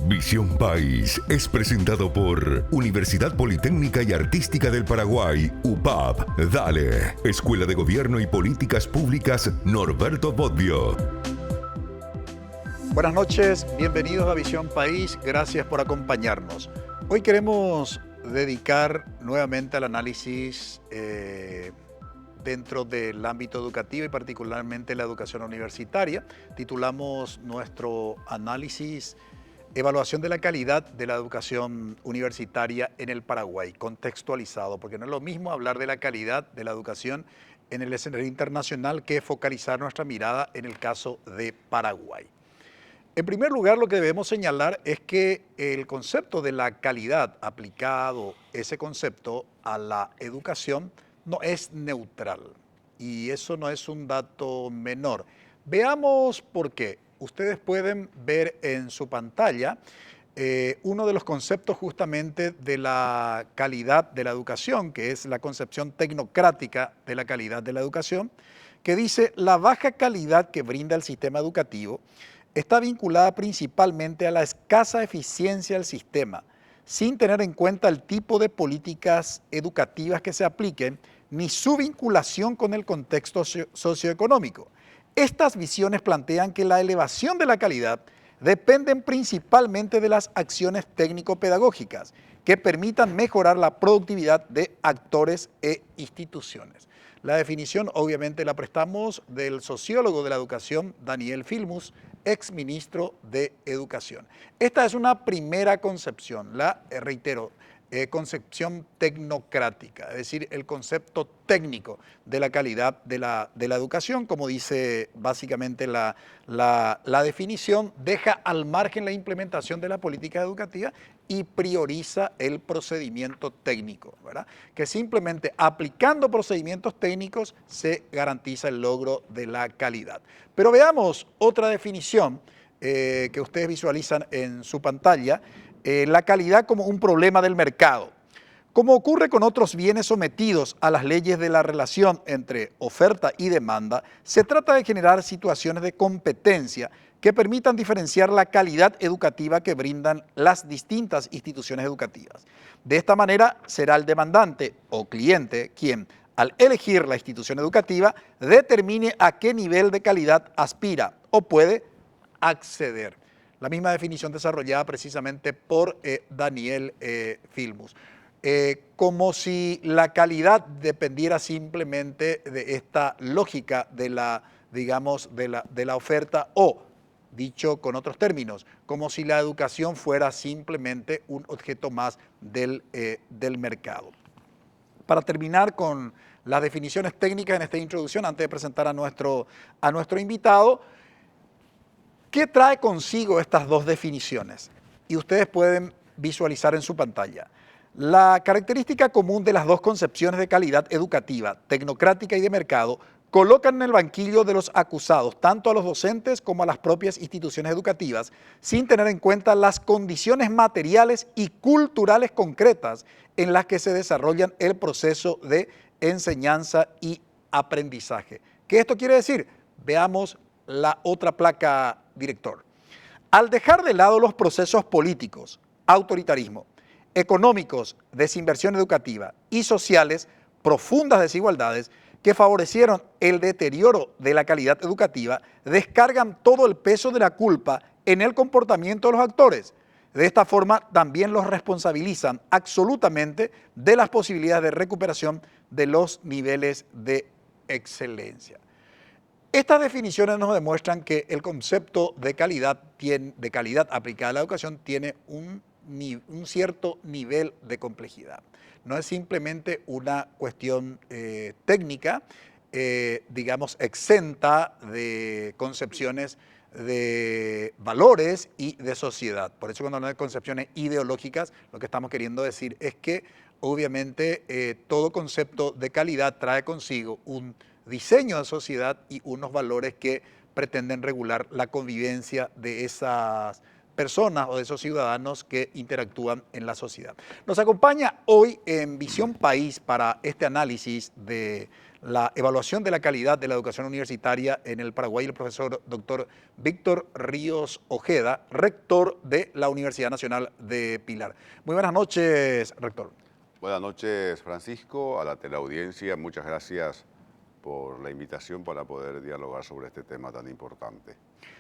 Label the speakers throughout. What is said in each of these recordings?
Speaker 1: Visión País es presentado por Universidad Politécnica y Artística del Paraguay, UPAP, Dale, Escuela de Gobierno y Políticas Públicas Norberto Bobbio.
Speaker 2: Buenas noches, bienvenidos a Visión País, gracias por acompañarnos. Hoy queremos dedicar nuevamente al análisis dentro del ámbito educativo y particularmente la educación universitaria. Titulamos nuestro análisis Evaluación de la calidad de la educación universitaria en el Paraguay, contextualizado, porque no es lo mismo hablar de la calidad de la educación en el escenario internacional que focalizar nuestra mirada en el caso de Paraguay. En primer lugar, lo que debemos señalar es que el concepto de la calidad aplicado, ese concepto a la educación, no es neutral y eso no es un dato menor. Veamos por qué. Ustedes pueden ver en su pantalla uno de los conceptos justamente de la calidad de la educación, que es la concepción tecnocrática de la calidad de la educación, que dice: la baja calidad que brinda el sistema educativo está vinculada principalmente a la escasa eficiencia del sistema, sin tener en cuenta el tipo de políticas educativas que se apliquen, ni su vinculación con el contexto socioeconómico. Estas visiones plantean que la elevación de la calidad dependen principalmente de las acciones técnico-pedagógicas que permitan mejorar la productividad de actores e instituciones. La definición obviamente la prestamos del sociólogo de la educación Daniel Filmus, exministro de Educación. Esta es una primera concepción, reitero, concepción tecnocrática, es decir, el concepto técnico de la calidad de la educación, como dice básicamente la definición, deja al margen la implementación de la política educativa y prioriza el procedimiento técnico, ¿verdad? Que simplemente aplicando procedimientos técnicos se garantiza el logro de la calidad. Pero veamos otra definición que ustedes visualizan en su pantalla, la calidad como un problema del mercado. Como ocurre con otros bienes sometidos a las leyes de la relación entre oferta y demanda, se trata de generar situaciones de competencia que permitan diferenciar la calidad educativa que brindan las distintas instituciones educativas. De esta manera, será el demandante o cliente quien, al elegir la institución educativa, determine a qué nivel de calidad aspira o puede acceder. La misma definición desarrollada precisamente por Daniel Filmus. Como si la calidad dependiera simplemente de esta lógica de la, digamos, de la oferta, o, dicho con otros términos, como si la educación fuera simplemente un objeto más del mercado. Para terminar con las definiciones técnicas en esta introducción, antes de presentar a nuestro invitado, ¿qué trae consigo estas dos definiciones? Y ustedes pueden visualizar en su pantalla. La característica común de las dos concepciones de calidad educativa, tecnocrática y de mercado, colocan en el banquillo de los acusados tanto a los docentes como a las propias instituciones educativas, sin tener en cuenta las condiciones materiales y culturales concretas en las que se desarrollan el proceso de enseñanza y aprendizaje. ¿Qué esto quiere decir? Veamos la otra placa, director. Al dejar de lado los procesos políticos, autoritarismo, económicos, desinversión educativa y sociales, profundas desigualdades que favorecieron el deterioro de la calidad educativa, descargan todo el peso de la culpa en el comportamiento de los actores. De esta forma, también los responsabilizan absolutamente de las posibilidades de recuperación de los niveles de excelencia. Estas definiciones nos demuestran que el concepto de calidad aplicada a la educación tiene un cierto nivel de complejidad. No es simplemente una cuestión técnica, digamos, exenta de concepciones de valores y de sociedad. Por eso cuando hablamos de concepciones ideológicas, lo que estamos queriendo decir es que obviamente todo concepto de calidad trae consigo un diseño de sociedad y unos valores que pretenden regular la convivencia de esas personas o de esos ciudadanos que interactúan en la sociedad. Nos acompaña hoy en Visión País para este análisis de la evaluación de la calidad de la educación universitaria en el Paraguay, el profesor doctor Víctor Ríos Ojeda, rector de la Universidad Nacional de Pilar. Muy buenas noches, rector.
Speaker 3: Buenas noches, Francisco, a la teleaudiencia. Muchas gracias por la invitación para poder dialogar sobre este tema tan importante.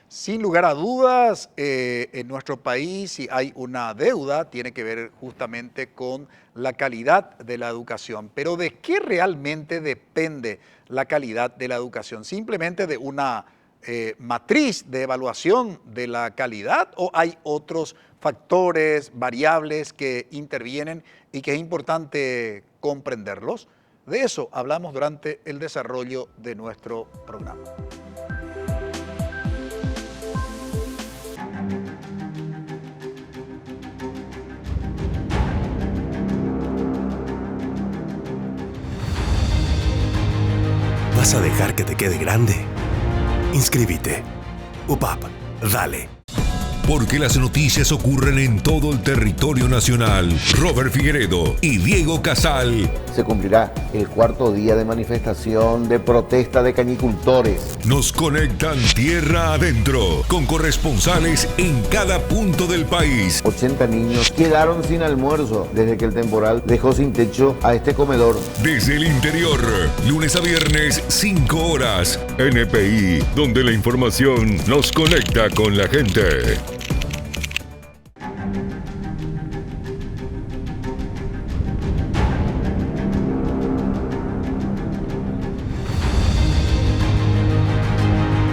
Speaker 2: Sin lugar a dudas, en nuestro país, si hay una deuda, tiene que ver justamente con la calidad de la educación. Pero ¿de qué realmente depende la calidad de la educación? ¿Simplemente de una matriz de evaluación de la calidad o hay otros factores, variables que intervienen y que es importante comprenderlos? De eso hablamos durante el desarrollo de nuestro programa.
Speaker 4: ¿Vas a dejar que te quede grande? Inscríbete. UPAP, dale.
Speaker 1: Porque las noticias ocurren en todo el territorio nacional. Robert Figueredo y Diego Casal
Speaker 5: se cumplirá el cuarto día de manifestación de protesta de cañicultores.
Speaker 1: nos conectan tierra adentro con corresponsales en cada punto del país.
Speaker 5: 80 niños quedaron sin almuerzo desde que el temporal dejó sin techo a este comedor.
Speaker 1: Desde el interior, lunes a viernes, 5 horas. NPI, donde la información nos conecta con la gente.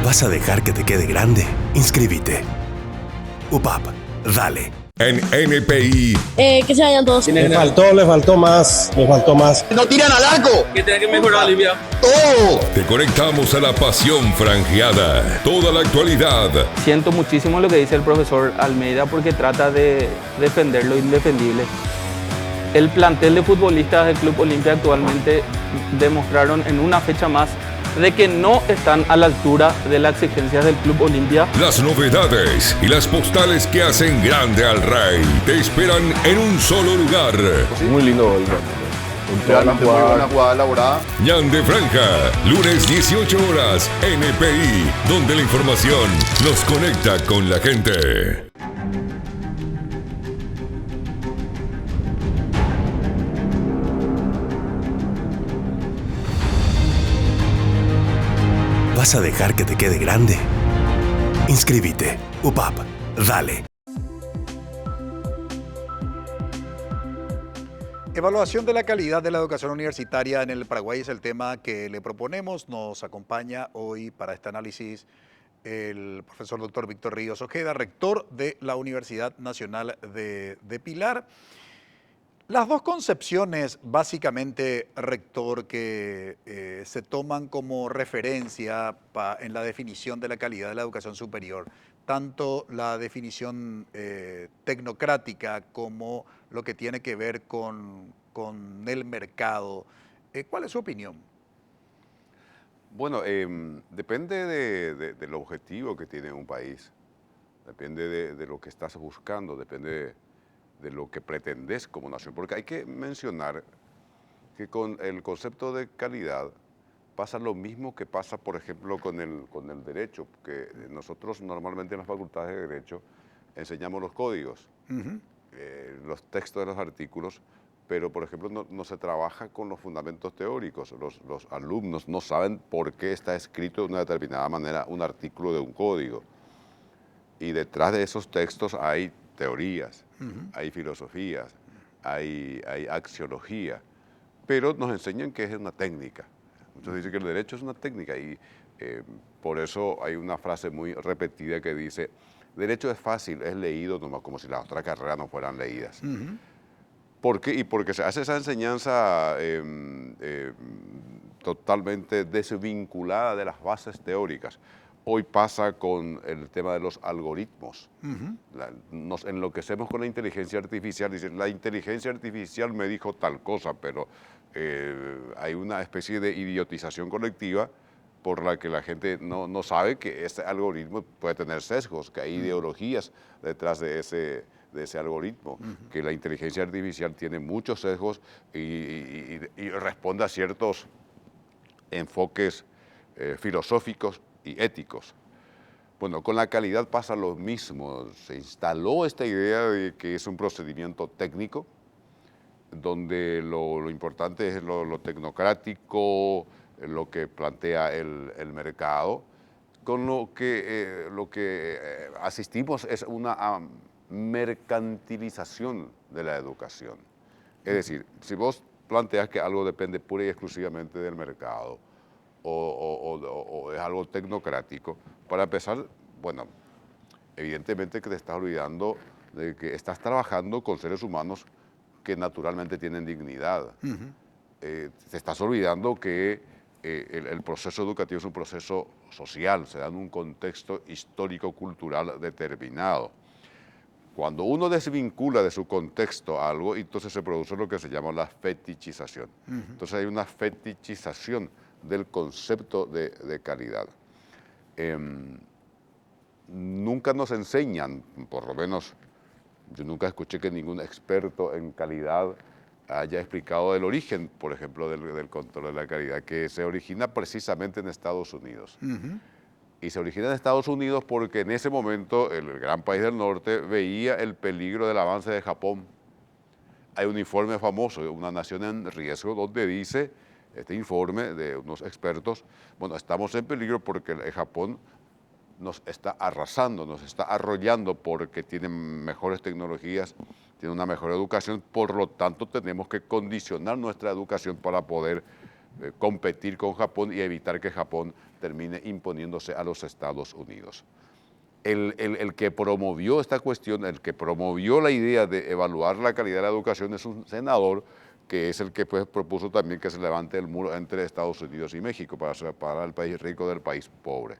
Speaker 4: ¿Vas a dejar que te quede grande? Inscríbete. UPAP, dale.
Speaker 1: En NPI,
Speaker 6: Que se vayan todos.
Speaker 7: Le faltó más.
Speaker 5: ¡No tiran al arco!
Speaker 8: Que tiene que mejorar, Olivia.
Speaker 5: ¡Todo!
Speaker 1: te conectamos a la pasión franjeada. Toda la actualidad.
Speaker 8: Siento muchísimo lo que dice el profesor Almeida porque trata de defender lo indefendible. El plantel de futbolistas del Club Olimpia actualmente demostraron en una fecha más de que no están a la altura de las exigencias del Club Olimpia.
Speaker 1: Las novedades y las postales que hacen grande al Rey te esperan en un solo lugar.
Speaker 7: Muy lindo gol.
Speaker 3: Realmente muy buena jugada elaborada.
Speaker 1: Ñan de Franja, lunes 18 horas, NPI, donde la información nos conecta con la gente.
Speaker 4: ¿Vas a dejar que te quede grande? Inscríbete. UPAP, dale.
Speaker 2: Evaluación de la calidad de la educación universitaria en el Paraguay es el tema que le proponemos. Nos acompaña hoy para este análisis el profesor doctor Víctor Ríos Ojeda, rector de la Universidad Nacional de Pilar. Las dos concepciones, básicamente, rector, que se toman como referencia en la definición de la calidad de la educación superior, tanto la definición tecnocrática como lo que tiene que ver con el mercado. ¿Cuál es su opinión?
Speaker 3: Bueno, depende del objetivo que tiene un país, depende de lo que estás buscando, depende de lo que pretendes como nación, porque hay que mencionar que con el concepto de calidad pasa lo mismo que pasa, por ejemplo, con el derecho, que nosotros normalmente en las facultades de derecho enseñamos los códigos, los textos de los artículos, pero por ejemplo no se trabaja con los fundamentos teóricos. Los alumnos no saben por qué está escrito de una determinada manera un artículo de un código, y detrás de esos textos hay teorías, hay filosofías, hay axiología, pero nos enseñan que es una técnica. Muchos dicen que el derecho es una técnica y por eso hay una frase muy repetida que dice: derecho es fácil, es leído nomás, como si las otras carreras no fueran leídas. ¿Por qué? Y porque se hace esa enseñanza totalmente desvinculada de las bases teóricas. Hoy pasa con el tema de los algoritmos. Nos enloquecemos con la inteligencia artificial. Dicen, la inteligencia artificial me dijo tal cosa, pero hay una especie de idiotización colectiva por la que la gente no sabe que ese algoritmo puede tener sesgos, que hay ideologías detrás de ese algoritmo, que la inteligencia artificial tiene muchos sesgos y responde a ciertos enfoques filosóficos y éticos. Bueno, con la calidad pasa lo mismo. Se instaló esta idea de que es un procedimiento técnico, donde lo importante es lo tecnocrático, lo que plantea el mercado, con lo que asistimos es una mercantilización de la educación. Es decir, si vos planteas que algo depende pura y exclusivamente del mercado o es algo tecnocrático, para empezar, bueno, evidentemente que te estás olvidando de que estás trabajando con seres humanos que naturalmente tienen dignidad. Te estás olvidando que el proceso educativo es un proceso social, se da en un contexto histórico-cultural determinado. Cuando uno desvincula de su contexto algo, entonces se produce lo que se llama la fetichización. Entonces hay una fetichización del concepto de calidad. Nunca nos enseñan, por lo menos yo nunca escuché que ningún experto en calidad haya explicado el origen, por ejemplo, del control de la calidad, que se origina precisamente en Estados Unidos. Y se origina en Estados Unidos porque en ese momento el gran país del norte veía el peligro del avance de Japón. Hay un informe famoso de Una nación en riesgo donde dice, este informe de unos expertos, bueno, estamos en peligro porque el Japón nos está arrasando, nos está arrollando porque tiene mejores tecnologías, tiene una mejor educación, por lo tanto tenemos que condicionar nuestra educación para poder competir con Japón y evitar que Japón termine imponiéndose a los Estados Unidos. El que promovió esta cuestión, el que promovió la idea de evaluar la calidad de la educación es un senador que es el que pues, propuso también que se levante el muro entre Estados Unidos y México para separar al país rico del país pobre.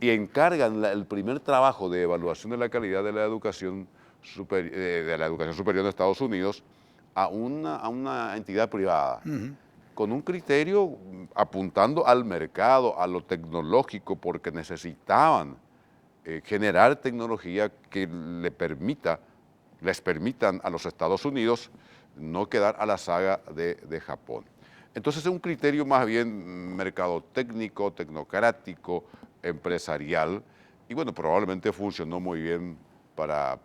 Speaker 3: Y encargan el primer trabajo de evaluación de la calidad de la educación superior de Estados Unidos a una entidad privada, con un criterio apuntando al mercado, a lo tecnológico, porque necesitaban generar tecnología que les permitan a los Estados Unidos no quedar a la saga de Japón. Entonces es un criterio más bien mercadotécnico, tecnocrático, empresarial, y bueno, probablemente funcionó muy bien para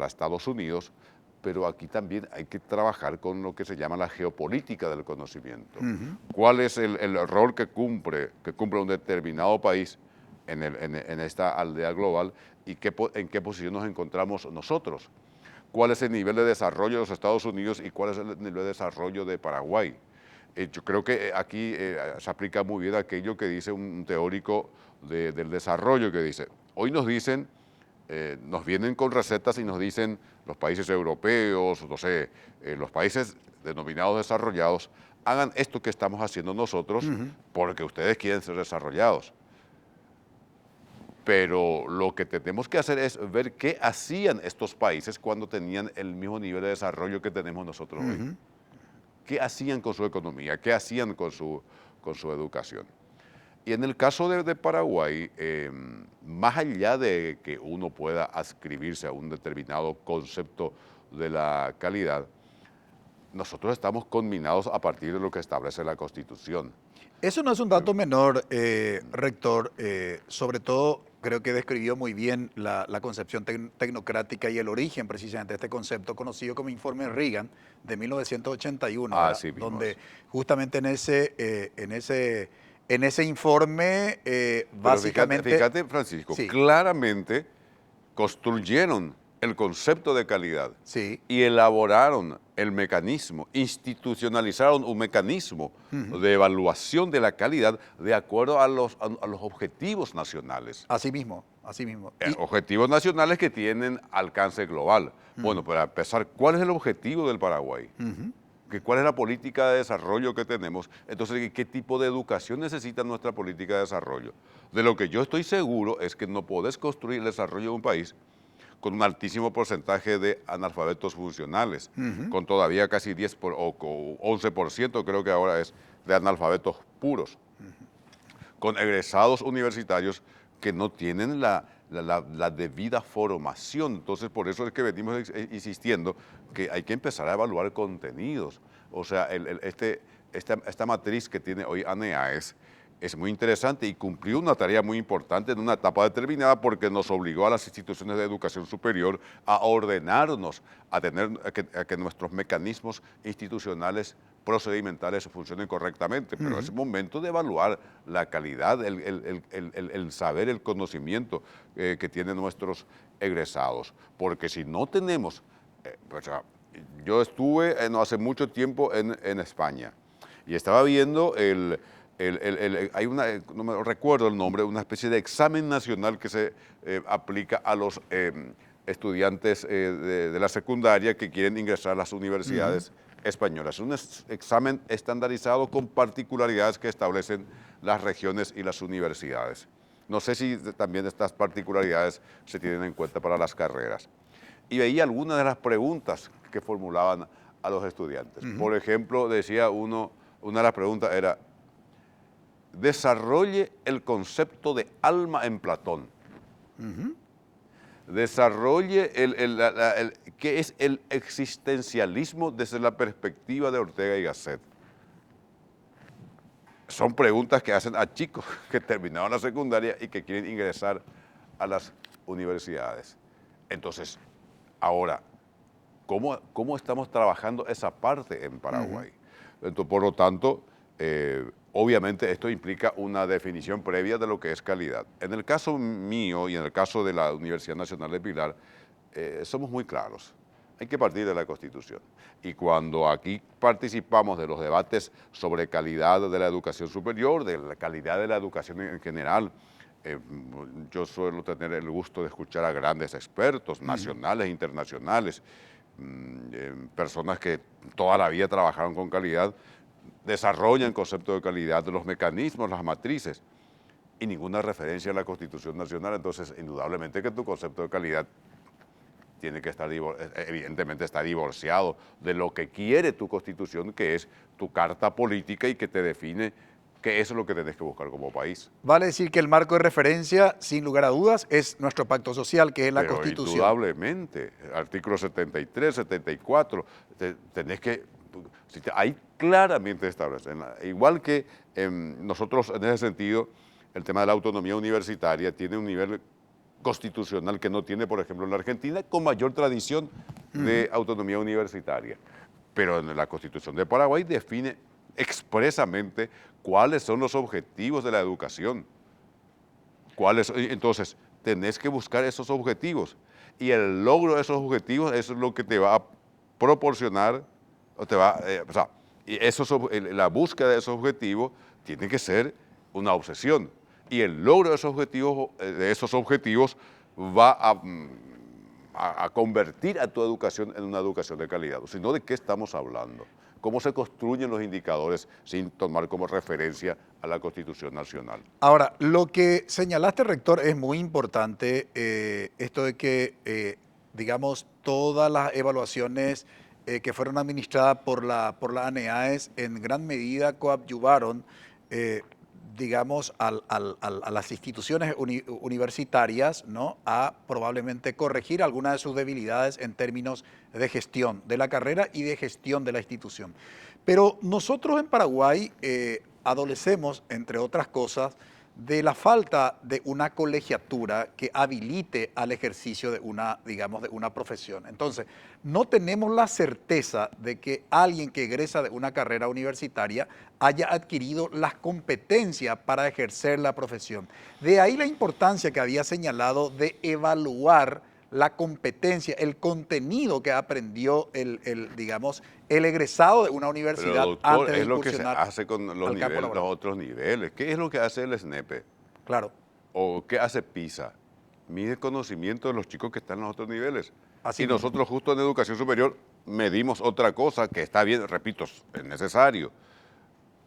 Speaker 3: Estados Unidos, pero aquí también hay que trabajar con lo que se llama la geopolítica del conocimiento. ¿Cuál es el rol que cumple un determinado país en esta aldea global y en qué posición nos encontramos nosotros? ¿Cuál es el nivel de desarrollo de los Estados Unidos y cuál es el nivel de desarrollo de Paraguay? Yo creo que aquí se aplica muy bien aquello que dice un teórico del desarrollo, que dice, hoy nos dicen, nos vienen con recetas y nos dicen los países europeos, no sé, los países denominados desarrollados, hagan esto que estamos haciendo nosotros porque ustedes quieren ser desarrollados. Pero lo que tenemos que hacer es ver qué hacían estos países cuando tenían el mismo nivel de desarrollo que tenemos nosotros hoy. ¿Qué hacían con su economía? ¿Qué hacían con su educación? Y en el caso de Paraguay, más allá de que uno pueda adscribirse a un determinado concepto de la calidad, nosotros estamos conminados a partir de lo que establece la Constitución.
Speaker 2: Eso no es un dato menor, rector. Sobre todo, creo que describió muy bien la concepción tecnocrática y el origen precisamente de este concepto conocido como Informe Reagan de 1981, donde justamente en ese informe básicamente...
Speaker 3: Fíjate, Francisco, sí, claramente construyeron el concepto de calidad y elaboraron el mecanismo, institucionalizaron un mecanismo de evaluación de la calidad de acuerdo a los objetivos nacionales.
Speaker 2: Así mismo.
Speaker 3: Objetivos nacionales que tienen alcance global. Bueno, para empezar, ¿cuál es el objetivo del Paraguay? ¿Cuál es la política de desarrollo que tenemos? Entonces, ¿qué tipo de educación necesita nuestra política de desarrollo? De lo que yo estoy seguro es que no podés construir el desarrollo de un país con un altísimo porcentaje de analfabetos funcionales, con todavía casi 11% creo que ahora es de analfabetos puros, con egresados universitarios que no tienen la debida formación. Entonces, por eso es que venimos insistiendo que hay que empezar a evaluar contenidos. O sea, esta matriz que tiene hoy ANEAES es muy interesante y cumplió una tarea muy importante en una etapa determinada porque nos obligó a las instituciones de educación superior a ordenarnos, a que nuestros mecanismos institucionales procedimentales funcionen correctamente. Pero es momento de evaluar la calidad, el saber, el conocimiento que tienen nuestros egresados. Porque si no tenemos, yo estuve no hace mucho tiempo en España y estaba viendo hay no me recuerdo el nombre, una especie de examen nacional que se aplica a los estudiantes de la secundaria que quieren ingresar a las universidades españolas. Es un examen estandarizado con particularidades que establecen las regiones y las universidades. No sé si también estas particularidades se tienen en cuenta para las carreras. Y veía algunas de las preguntas que formulaban a los estudiantes. Por ejemplo, decía una de las preguntas era, desarrolle el concepto de alma en Platón. Desarrolle qué es el existencialismo desde la perspectiva de Ortega y Gasset. Son preguntas que hacen a chicos que terminaron la secundaria y que quieren ingresar a las universidades. Entonces, ahora, ¿cómo estamos trabajando esa parte en Paraguay? Entonces, por lo tanto, obviamente esto implica una definición previa de lo que es calidad. En el caso mío y en el caso de la Universidad Nacional de Pilar, somos muy claros. Hay que partir de la Constitución. Y cuando aquí participamos de los debates sobre calidad de la educación superior, de la calidad de la educación en general, yo suelo tener el gusto de escuchar a grandes expertos, nacionales e internacionales, personas que toda la vida trabajaron con calidad, desarrollan el concepto de calidad, los mecanismos, las matrices, y ninguna referencia a la Constitución Nacional. Entonces, indudablemente que tu concepto de calidad tiene que estar, evidentemente está divorciado de lo que quiere tu Constitución, que es tu carta política y que te define que eso es lo que tenés que buscar como país.
Speaker 2: Vale decir que el marco de referencia, sin lugar a dudas, es nuestro pacto social, que es la Constitución.
Speaker 3: Indudablemente, artículos 73, 74, tenés que, ahí claramente establecen, igual que nosotros en ese sentido, el tema de la autonomía universitaria tiene un nivel constitucional que no tiene, por ejemplo, en la Argentina, con mayor tradición de autonomía universitaria. Pero en la Constitución de Paraguay define expresamente cuáles son los objetivos de la educación. Entonces, tenés que buscar esos objetivos. Y el logro de esos objetivos es lo que te va a proporcionar, la búsqueda de esos objetivos tiene que ser una obsesión. Y el logro de esos objetivos va a convertir a tu educación en una educación de calidad. Si no, ¿de qué estamos hablando? ¿Cómo se construyen los indicadores sin tomar como referencia a la Constitución Nacional?
Speaker 2: Ahora, lo que señalaste, rector, es muy importante, esto de que, digamos, todas las evaluaciones que fueron administradas por la ANEAES en gran medida coadyuvaron, digamos, a las instituciones universitarias, ¿no?, a probablemente corregir algunas de sus debilidades en términos de gestión de la carrera y de gestión de la institución. Pero nosotros en Paraguay adolecemos, entre otras cosas, de la falta de una colegiatura que habilite al ejercicio de una, digamos, de una profesión. Entonces, no tenemos la certeza de que alguien que egresa de una carrera universitaria haya adquirido las competencias para ejercer la profesión. De ahí la importancia que había señalado de evaluar la competencia, el contenido que aprendió digamos, el egresado de una universidad.
Speaker 3: Pero, doctor,
Speaker 2: antes de
Speaker 3: es lo que se
Speaker 2: incursionar
Speaker 3: hace con los otros niveles. ¿Qué es lo que hace el SNEPE?
Speaker 2: Claro.
Speaker 3: ¿O qué hace PISA? Mide conocimiento de los chicos que están en los otros niveles.
Speaker 2: Así
Speaker 3: y
Speaker 2: mismo.
Speaker 3: nosotros justo en educación superior medimos otra cosa que está bien, repito, es necesario,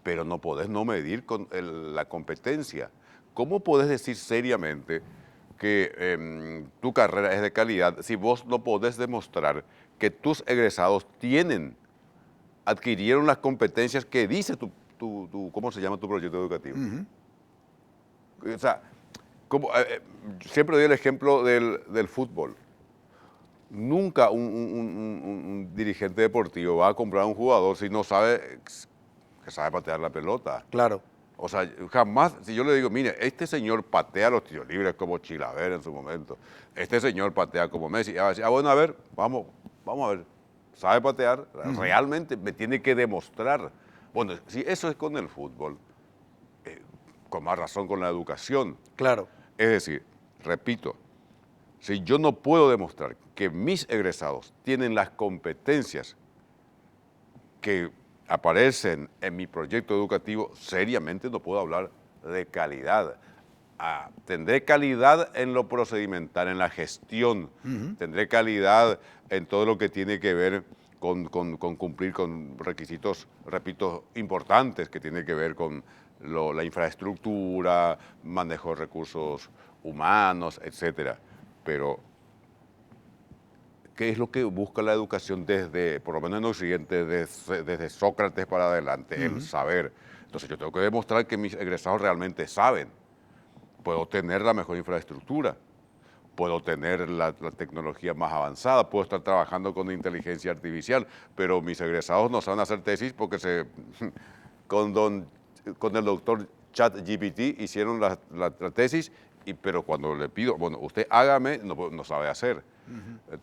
Speaker 3: pero no podés no medir con la competencia. ¿Cómo podés decir seriamente que tu carrera es de calidad si vos no podés demostrar que tus egresados adquirieron las competencias que dice ¿cómo se llama tu proyecto educativo? O sea, siempre doy el ejemplo del fútbol. Nunca un dirigente deportivo va a comprar a un jugador si no sabe que sabe patear la pelota.
Speaker 2: Claro.
Speaker 3: O sea, jamás, si yo le digo, mire, este señor patea los tiros libres como Chilaver en su momento, este señor patea como Messi, va a decir, bueno, a ver, vamos a ver, sabe patear, realmente me tiene que demostrar. Bueno, si eso es con el fútbol, con más razón con la educación.
Speaker 2: Claro.
Speaker 3: Es decir, repito, si yo no puedo demostrar que mis egresados tienen las competencias que aparecen en mi proyecto educativo, seriamente no puedo hablar de calidad. Tendré calidad en lo procedimental, en la gestión, tendré calidad en todo lo que tiene que ver con cumplir con requisitos, repito, importantes, que tiene que ver con la infraestructura, manejo de recursos humanos, etcétera. Pero ¿qué es lo que busca la educación desde, por lo menos en Occidente, desde Sócrates para adelante? El saber. Entonces yo tengo que demostrar que mis egresados realmente saben. Puedo tener la mejor infraestructura, puedo tener la tecnología más avanzada, puedo estar trabajando con inteligencia artificial, pero mis egresados no saben hacer tesis porque con el doctor ChatGPT hicieron la tesis, pero cuando le pido, bueno, usted hágame, no sabe hacer.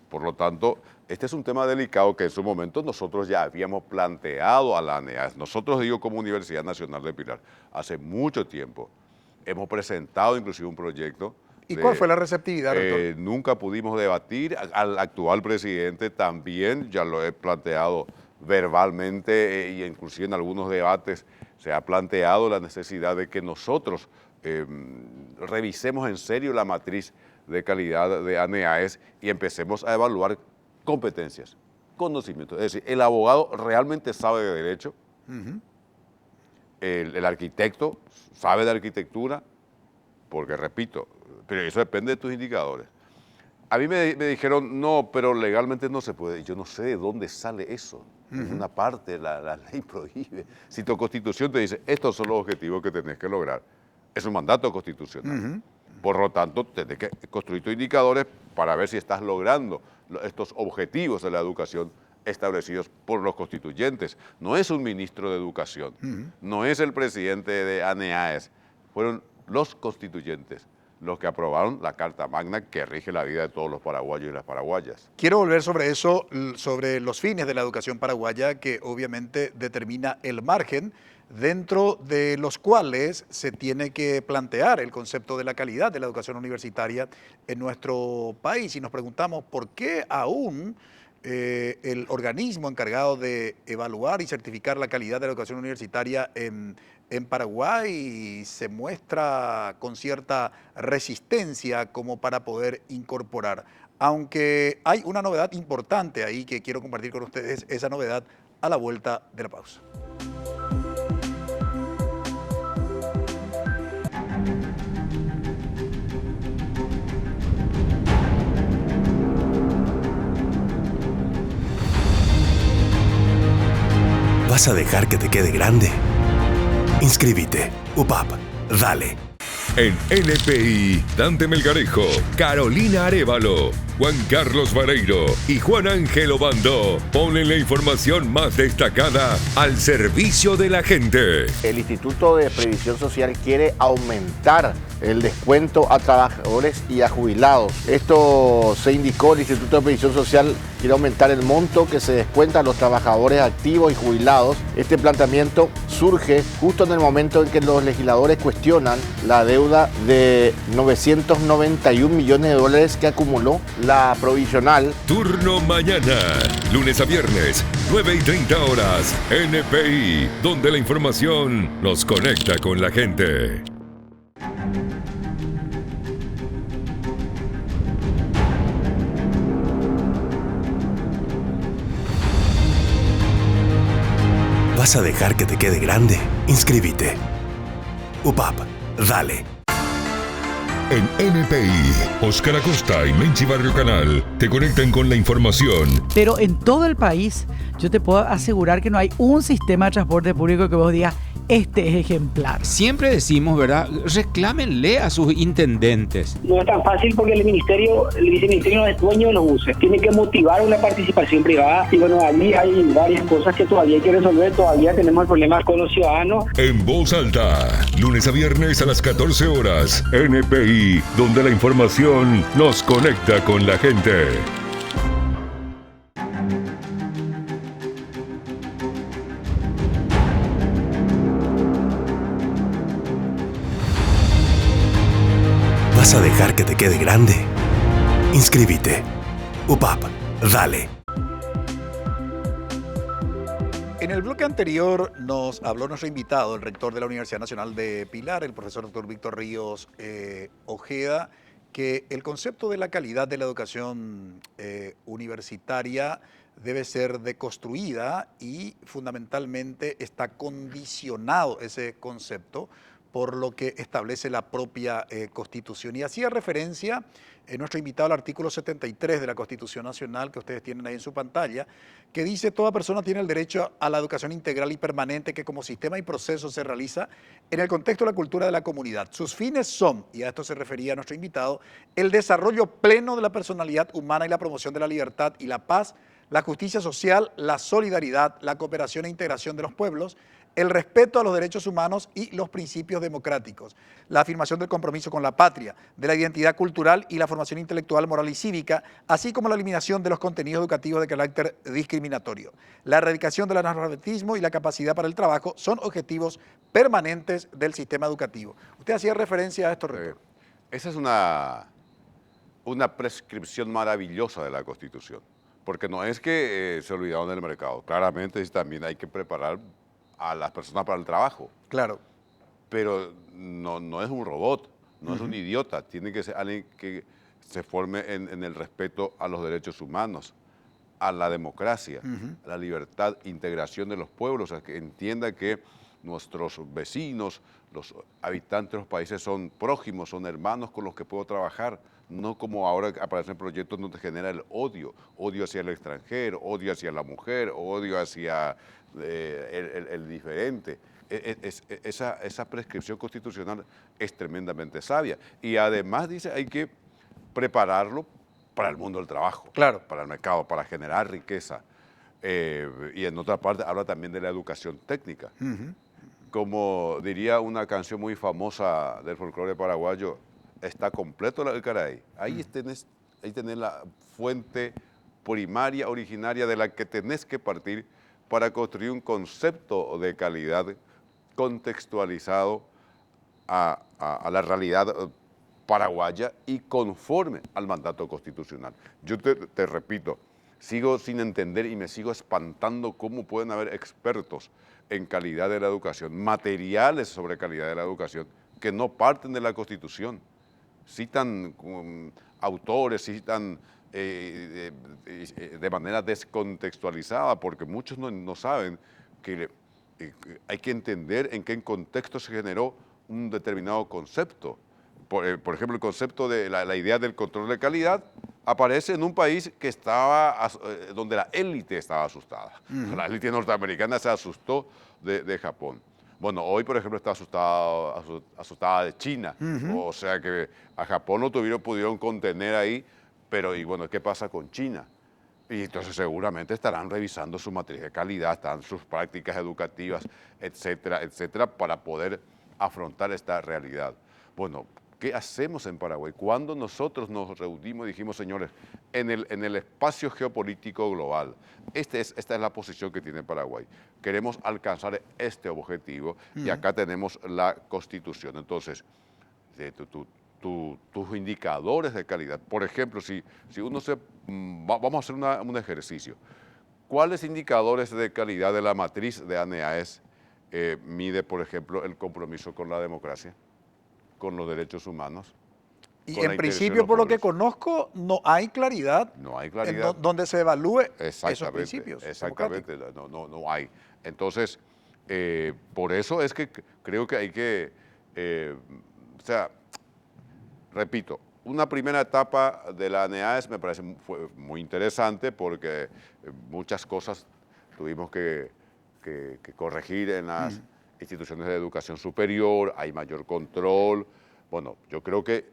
Speaker 3: Por lo tanto, este es un tema delicado que en su momento nosotros ya habíamos planteado a la ANEAES. Nosotros, digo, como Universidad Nacional de Pilar, hace mucho tiempo hemos presentado inclusive un proyecto.
Speaker 2: ¿Y cuál fue la receptividad, rector?
Speaker 3: Nunca pudimos debatir. Al actual presidente también ya lo he planteado verbalmente y inclusive en algunos debates se ha planteado la necesidad de que nosotros revisemos en serio la matriz de calidad de ANEAES y empecemos a evaluar competencias, conocimientos. Es decir, el abogado realmente sabe de derecho, el arquitecto sabe de arquitectura, porque repito, pero eso depende de tus indicadores. A mí me dijeron, no, pero legalmente no se puede. Yo no sé de dónde sale eso. En una parte la ley prohíbe. Si tu constitución te dice, estos son los objetivos que tenés que lograr, es un mandato constitucional. Por lo tanto, tenés que construir tus indicadores para ver si estás logrando estos objetivos de la educación establecidos por los constituyentes. No es un ministro de educación, no es el presidente de ANEAES, fueron los constituyentes los que aprobaron la Carta Magna que rige la vida de todos los paraguayos y las paraguayas.
Speaker 2: Quiero volver sobre eso, sobre los fines de la educación paraguaya, que obviamente determina el margen dentro de los cuales se tiene que plantear el concepto de la calidad de la educación universitaria en nuestro país. Y nos preguntamos por qué aún el organismo encargado de evaluar y certificar la calidad de la educación universitaria en Paraguay se muestra con cierta resistencia como para poder incorporar. Aunque hay una novedad importante ahí que quiero compartir con ustedes, esa novedad a la vuelta de la pausa.
Speaker 4: ¿Vas a dejar que te quede grande? Inscríbete. UPAP. Dale.
Speaker 1: En NPI, Dante Melgarejo, Carolina Arévalo, Juan Carlos Vareiro y Juan Ángel Obando ponen la información más destacada al servicio de la gente.
Speaker 5: El Instituto de Previsión Social quiere aumentar el descuento a trabajadores y a jubilados. Esto se indicó, el Instituto de Previsión Social quiere aumentar el monto que se descuenta a los trabajadores activos y jubilados. Este planteamiento surge justo en el momento en que los legisladores cuestionan la deuda de 991 millones de dólares que acumuló la provisional.
Speaker 1: Turno mañana, lunes a viernes, 9:30 horas, NPI, donde la información nos conecta con la gente.
Speaker 4: ¿Vas a dejar que te quede grande? Inscríbete. UPAP. Dale.
Speaker 1: En NPI, Óscar Acosta y Menchi Barrio Canal te conectan con la información.
Speaker 6: Pero en todo el país, yo te puedo asegurar que no hay un sistema de transporte público que vos digas, este es ejemplar.
Speaker 9: Siempre decimos, ¿verdad? Reclámenle a sus intendentes.
Speaker 10: No es tan fácil porque el viceministerio no es dueño de los buses. Tiene que motivar una participación privada. Y bueno, allí hay varias cosas que todavía hay que resolver. Todavía tenemos el problema con los ciudadanos.
Speaker 1: En Voz Alta, lunes a viernes a las 14 horas. NPI, donde la información nos conecta con la gente.
Speaker 4: ¿Vas a dejar que te quede grande? Inscríbete. UPAP, dale.
Speaker 2: En el bloque anterior nos habló nuestro invitado, el rector de la Universidad Nacional de Pilar, el profesor doctor Víctor Ríos Ojeda, que el concepto de la calidad de la educación universitaria debe ser deconstruida y fundamentalmente está condicionado ese concepto por lo que establece la propia Constitución. Y hacía referencia nuestro invitado al artículo 73 de la Constitución Nacional, que ustedes tienen ahí en su pantalla, que dice: toda persona tiene el derecho a la educación integral y permanente que como sistema y proceso se realiza en el contexto de la cultura de la comunidad. Sus fines son, y a esto se refería nuestro invitado, el desarrollo pleno de la personalidad humana y la promoción de la libertad y la paz, la justicia social, la solidaridad, la cooperación e integración de los pueblos, el respeto a los derechos humanos y los principios democráticos, la afirmación del compromiso con la patria, de la identidad cultural y la formación intelectual, moral y cívica, así como la eliminación de los contenidos educativos de carácter discriminatorio. La erradicación del analfabetismo y la capacidad para el trabajo son objetivos permanentes del sistema educativo. Usted hacía referencia a esto, rector.
Speaker 3: Esa es una prescripción maravillosa de la Constitución, porque no es que se olvidaron del mercado, claramente también hay que preparar a las personas para el trabajo.
Speaker 2: Claro.
Speaker 3: Pero no es un robot, no es un idiota, tiene que ser alguien que se forme en el respeto a los derechos humanos, a la democracia, a la libertad, integración de los pueblos, o sea, que entienda que nuestros vecinos, los habitantes de los países son prójimos, son hermanos con los que puedo trabajar, no como ahora aparecen proyectos donde genera el odio hacia el extranjero, odio hacia la mujer, odio hacia el diferente. Esa prescripción constitucional es tremendamente sabia y además dice hay que prepararlo para el mundo del trabajo,
Speaker 2: claro,
Speaker 3: para el mercado, para generar riqueza. Y en otra parte habla también de la educación técnica. Como diría una canción muy famosa del folclore paraguayo, está completo el Caray. Ahí tenés la fuente primaria, originaria de la que tenés que partir para construir un concepto de calidad contextualizado a la realidad paraguaya y conforme al mandato constitucional. Yo te repito, sigo sin entender y me sigo espantando cómo pueden haber expertos en calidad de la educación, materiales sobre calidad de la educación, que no parten de la Constitución. Citan autores, citan de manera descontextualizada, porque muchos no saben que hay que entender en qué contexto se generó un determinado concepto. Por ejemplo, el concepto de la idea del control de calidad aparece en un país que donde la élite estaba asustada. La élite norteamericana se asustó de Japón. Bueno, hoy, por ejemplo, está asustada de China. O sea que a Japón no pudieron contener ahí, pero y bueno, ¿qué pasa con China? Y entonces seguramente estarán revisando su matriz de calidad, están sus prácticas educativas, etcétera, etcétera, para poder afrontar esta realidad. Bueno, ¿qué hacemos en Paraguay? Cuando nosotros nos reunimos y dijimos, señores, en el espacio geopolítico global, esta es la posición que tiene Paraguay. Queremos alcanzar este objetivo y acá tenemos la Constitución. Entonces, tus indicadores de calidad, por ejemplo, si uno vamos a hacer un ejercicio. ¿Cuáles indicadores de calidad de la matriz de ANEAES mide, por ejemplo, el compromiso con la democracia, con los derechos humanos?
Speaker 2: Y en principio, por lo que conozco, no hay claridad.
Speaker 3: No hay claridad.
Speaker 2: Donde se evalúe esos principios.
Speaker 3: Exactamente, no hay. Entonces, por eso es que creo que hay que, o sea, repito, una primera etapa de la ANEAES me parece fue muy interesante porque muchas cosas tuvimos que corregir en instituciones de educación superior, hay mayor control. Bueno, yo creo que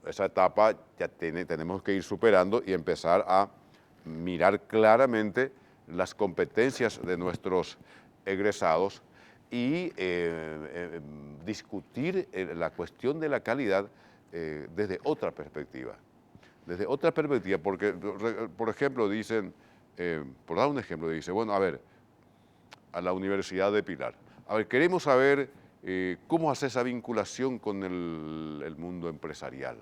Speaker 3: esa etapa ya tenemos que ir superando y empezar a mirar claramente las competencias de nuestros egresados y discutir la cuestión de la calidad desde otra perspectiva. Desde otra perspectiva, porque, por ejemplo, dicen, por dar un ejemplo, dice, bueno, a ver, a la Universidad de Pilar, a ver, queremos saber cómo hace esa vinculación con el mundo empresarial.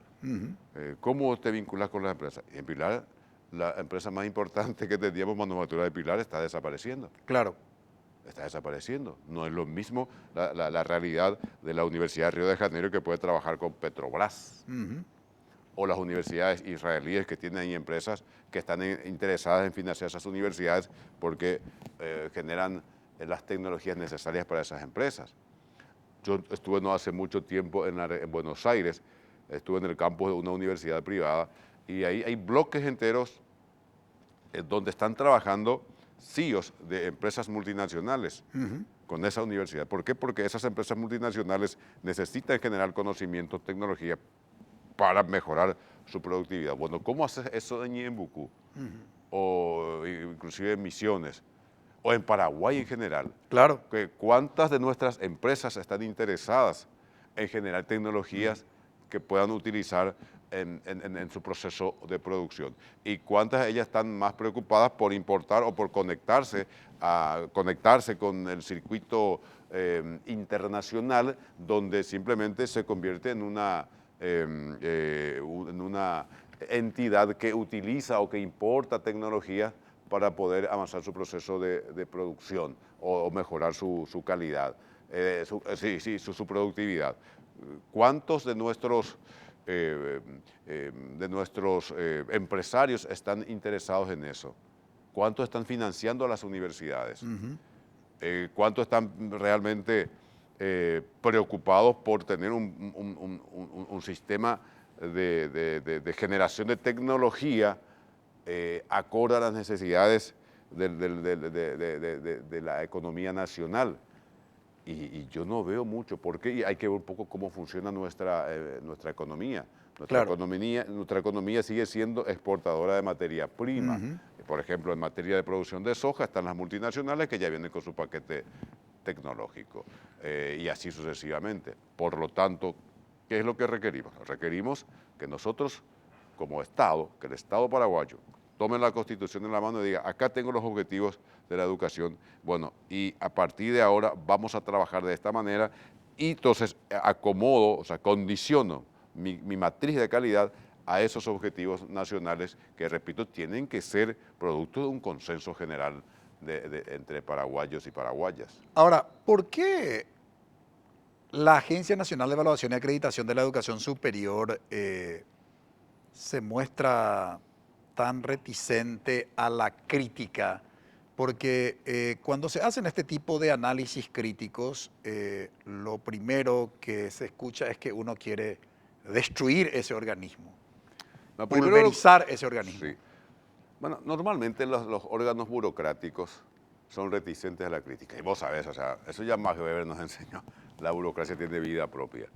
Speaker 3: ¿Cómo te vinculas con las empresas? Y en Pilar, la empresa más importante que teníamos, Manufactura de Pilar, está desapareciendo.
Speaker 2: Claro.
Speaker 3: Está desapareciendo. No es lo mismo la realidad de la Universidad de Río de Janeiro, que puede trabajar con Petrobras, o las universidades israelíes que tienen ahí empresas que están interesadas en financiar esas universidades porque generan las tecnologías necesarias para esas empresas. Yo estuve no hace mucho tiempo en Buenos Aires, estuve en el campus de una universidad privada y ahí hay bloques enteros donde están trabajando CEOs de empresas multinacionales con esa universidad. ¿Por qué? Porque esas empresas multinacionales necesitan generar conocimiento, tecnología para mejorar su productividad. Bueno, ¿cómo haces eso en Ñembucú? O inclusive en Misiones, o en Paraguay en general.
Speaker 2: Claro.
Speaker 3: ¿Cuántas de nuestras empresas están interesadas en generar tecnologías que puedan utilizar en su proceso de producción? ¿Y cuántas de ellas están más preocupadas por importar o por conectarse con el circuito internacional, donde simplemente se convierte en una entidad que utiliza o que importa tecnología para poder avanzar su proceso de producción o mejorar su calidad, su productividad? ¿Cuántos de nuestros empresarios están interesados en eso? ¿Cuántos están financiando a las universidades? ¿Cuántos están realmente preocupados por tener un sistema de generación de tecnología acorde a las necesidades de la economía nacional? Y yo no veo mucho, porque hay que ver un poco cómo funciona nuestra economía. Nuestra economía sigue siendo exportadora de materia prima. Por ejemplo, en materia de producción de soja están las multinacionales que ya vienen con su paquete tecnológico y así sucesivamente. Por lo tanto, ¿qué es lo que requerimos? Requerimos que nosotros, como Estado, que el Estado paraguayo tome la Constitución en la mano y diga, acá tengo los objetivos de la educación, bueno, y a partir de ahora vamos a trabajar de esta manera, y entonces acomodo, o sea, condiciono mi matriz de calidad a esos objetivos nacionales que, repito, tienen que ser producto de un consenso general entre paraguayos y paraguayas.
Speaker 2: Ahora, ¿por qué la Agencia Nacional de Evaluación y Acreditación de la Educación Superior se muestra tan reticente a la crítica? Porque cuando se hacen este tipo de análisis críticos, lo primero que se escucha es que uno quiere destruir ese organismo, pulverizar ese organismo.
Speaker 3: Sí. Bueno, normalmente los órganos burocráticos son reticentes a la crítica. Y vos sabés, o sea, eso ya Max Weber nos enseñó, la burocracia tiene vida propia.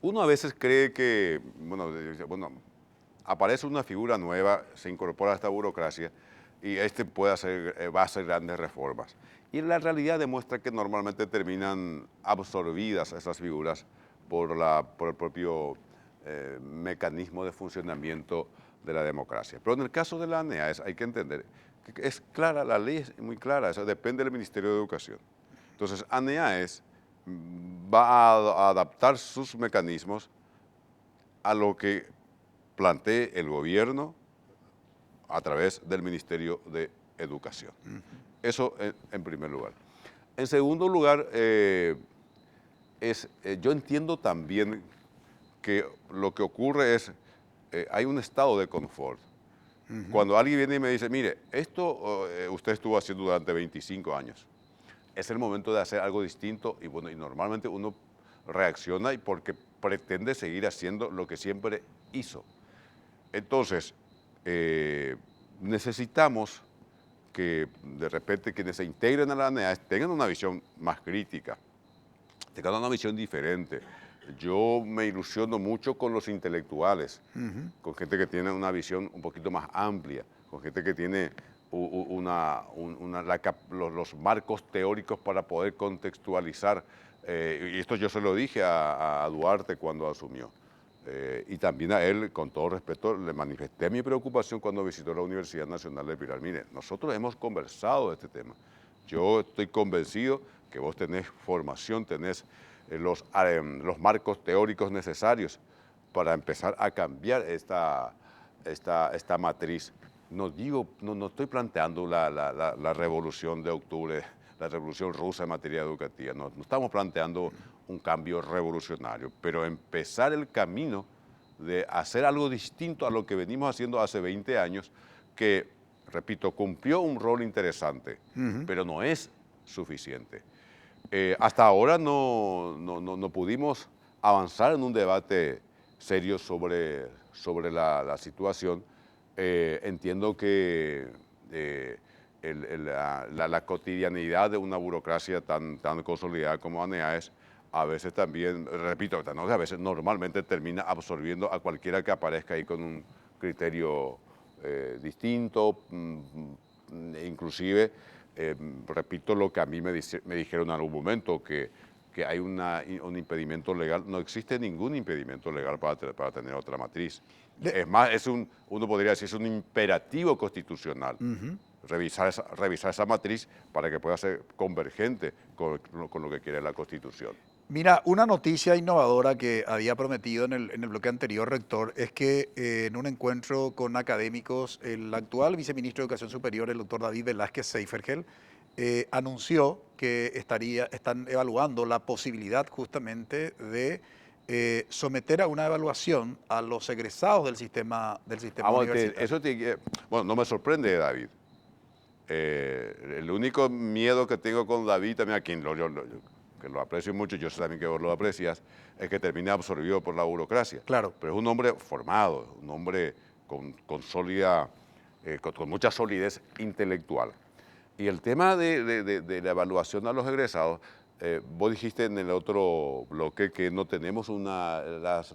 Speaker 3: Uno a veces cree que, bueno, aparece una figura nueva, se incorpora a esta burocracia y va a hacer grandes reformas. Y la realidad demuestra que normalmente terminan absorbidas esas figuras por el propio mecanismo de funcionamiento de la democracia. Pero en el caso de la ANEAES hay que entender que es clara, la ley es muy clara, eso depende del Ministerio de Educación. Entonces, ANEAES va a adaptar sus mecanismos a lo que plantee el gobierno a través del Ministerio de Educación. Eso en primer lugar. En segundo lugar, yo entiendo también que lo que ocurre es, hay un estado de confort. Cuando alguien viene y me dice, mire, esto usted estuvo haciendo durante 25 años, es el momento de hacer algo distinto, y bueno, y normalmente uno reacciona porque pretende seguir haciendo lo que siempre hizo. Entonces, necesitamos que de repente quienes se integren a la ANEAES tengan una visión más crítica, tengan una visión diferente. Yo me ilusiono mucho con los intelectuales, con gente que tiene una visión un poquito más amplia, con gente que tiene los marcos teóricos para poder contextualizar. Y esto yo se lo dije a Duarte cuando asumió. Y también a él, con todo respeto, le manifesté mi preocupación cuando visitó la Universidad Nacional de Pilar. Mire, nosotros hemos conversado de este tema. Yo estoy convencido que vos tenés formación, tenés los marcos teóricos necesarios para empezar a cambiar esta matriz. No estoy planteando la revolución de octubre, la revolución rusa en materia educativa, no estamos planteando un cambio revolucionario, pero empezar el camino de hacer algo distinto a lo que venimos haciendo hace 20 años, que, repito, cumplió un rol interesante, pero no es suficiente. Hasta ahora no pudimos avanzar en un debate serio sobre la situación. Entiendo que la cotidianidad de una burocracia tan consolidada como ANEAES a veces también, repito, no a veces, normalmente termina absorbiendo a cualquiera que aparezca ahí con un criterio distinto, inclusive, repito lo que a mí me dijeron en algún momento, que hay un impedimento legal. No existe ningún impedimento legal para tener otra matriz. Es más, uno podría decir, es un imperativo constitucional. Revisar esa matriz para que pueda ser convergente con lo que quiere la Constitución.
Speaker 2: Mira, una noticia innovadora que había prometido en el bloque anterior, rector, es que en un encuentro con académicos, el actual viceministro de Educación Superior, el doctor David Velázquez Seifergel, anunció que están evaluando la posibilidad justamente de someter a una evaluación a los egresados del sistema universitario.
Speaker 3: Bueno, no me sorprende, David. El único miedo que tengo con David, también a quien que lo aprecio mucho, yo sé también que vos lo aprecias, es que termine absorbido por la burocracia.
Speaker 2: Claro.
Speaker 3: Pero es un hombre formado, un hombre con mucha solidez intelectual. Y el tema de la evaluación a los egresados, vos dijiste en el otro bloque que no tenemos las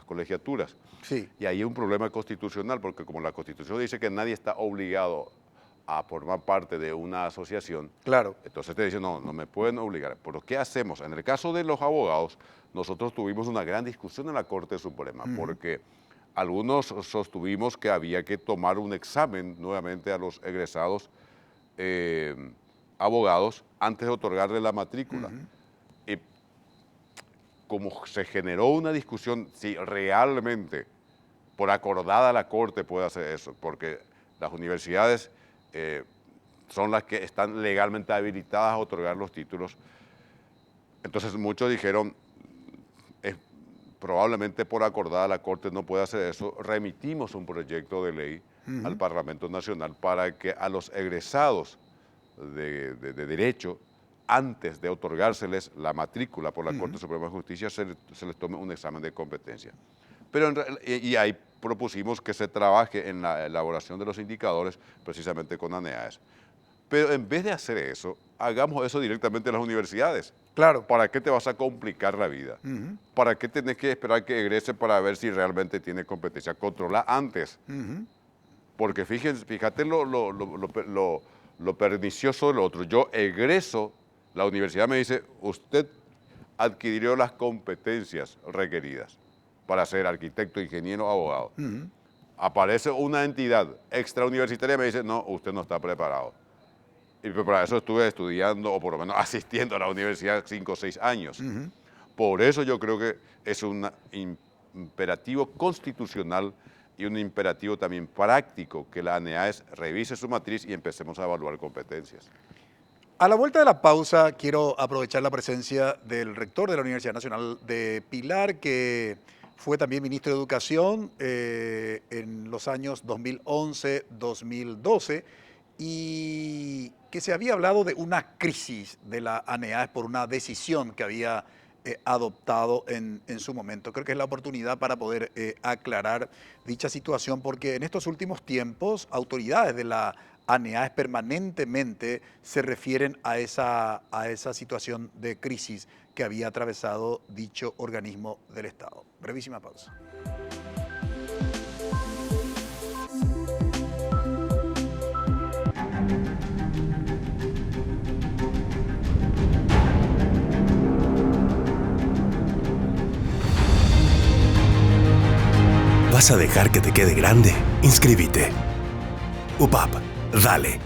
Speaker 3: colegiaturas.
Speaker 2: Sí.
Speaker 3: Y ahí hay un problema constitucional, porque como la Constitución dice que nadie está obligado a formar parte de una asociación,
Speaker 2: claro,
Speaker 3: entonces te dicen, no me pueden obligar. Pero ¿qué hacemos? En el caso de los abogados, nosotros tuvimos una gran discusión en la Corte Suprema, porque algunos sostuvimos que había que tomar un examen nuevamente a los egresados abogados antes de otorgarle la matrícula. Y como se generó una discusión si realmente por acordada la Corte puede hacer eso, porque las universidades son las que están legalmente habilitadas a otorgar los títulos. Entonces muchos dijeron, probablemente por acordada la Corte no puede hacer eso, remitimos un proyecto de ley al Parlamento Nacional para que a los egresados de Derecho, antes de otorgárseles la matrícula por la Corte Suprema de Justicia, se les tome un examen de competencia. Pero y ahí propusimos que se trabaje en la elaboración de los indicadores precisamente con ANEAES. Pero en vez de hacer eso, hagamos eso directamente en las universidades.
Speaker 2: Claro.
Speaker 3: ¿Para qué te vas a complicar la vida? ¿Para qué tenés que esperar que egrese para ver si realmente tiene competencia? Controla antes. Porque fíjate lo pernicioso de lo otro. Yo egreso, la universidad me dice, usted adquirió las competencias requeridas para ser arquitecto, ingeniero, abogado. Aparece una entidad extrauniversitaria y me dice, no, usted no está preparado. Y para eso estuve estudiando, o por lo menos asistiendo a la universidad 5 o 6 años. Por eso yo creo que es un imperativo constitucional y un imperativo también práctico que la ANEAES revise su matriz y empecemos a evaluar competencias.
Speaker 2: A la vuelta de la pausa, quiero aprovechar la presencia del rector de la Universidad Nacional de Pilar, que fue también ministro de Educación en los años 2011-2012, y que se había hablado de una crisis de la ANEAES por una decisión que había adoptado en su momento. Creo que es la oportunidad para poder aclarar dicha situación, porque en estos últimos tiempos autoridades de la ANEAES permanentemente se refieren a esa situación de crisis que había atravesado dicho organismo del Estado. Brevísima pausa.
Speaker 4: ¿Vas a dejar que te quede grande? Inscríbete. UPAP, dale.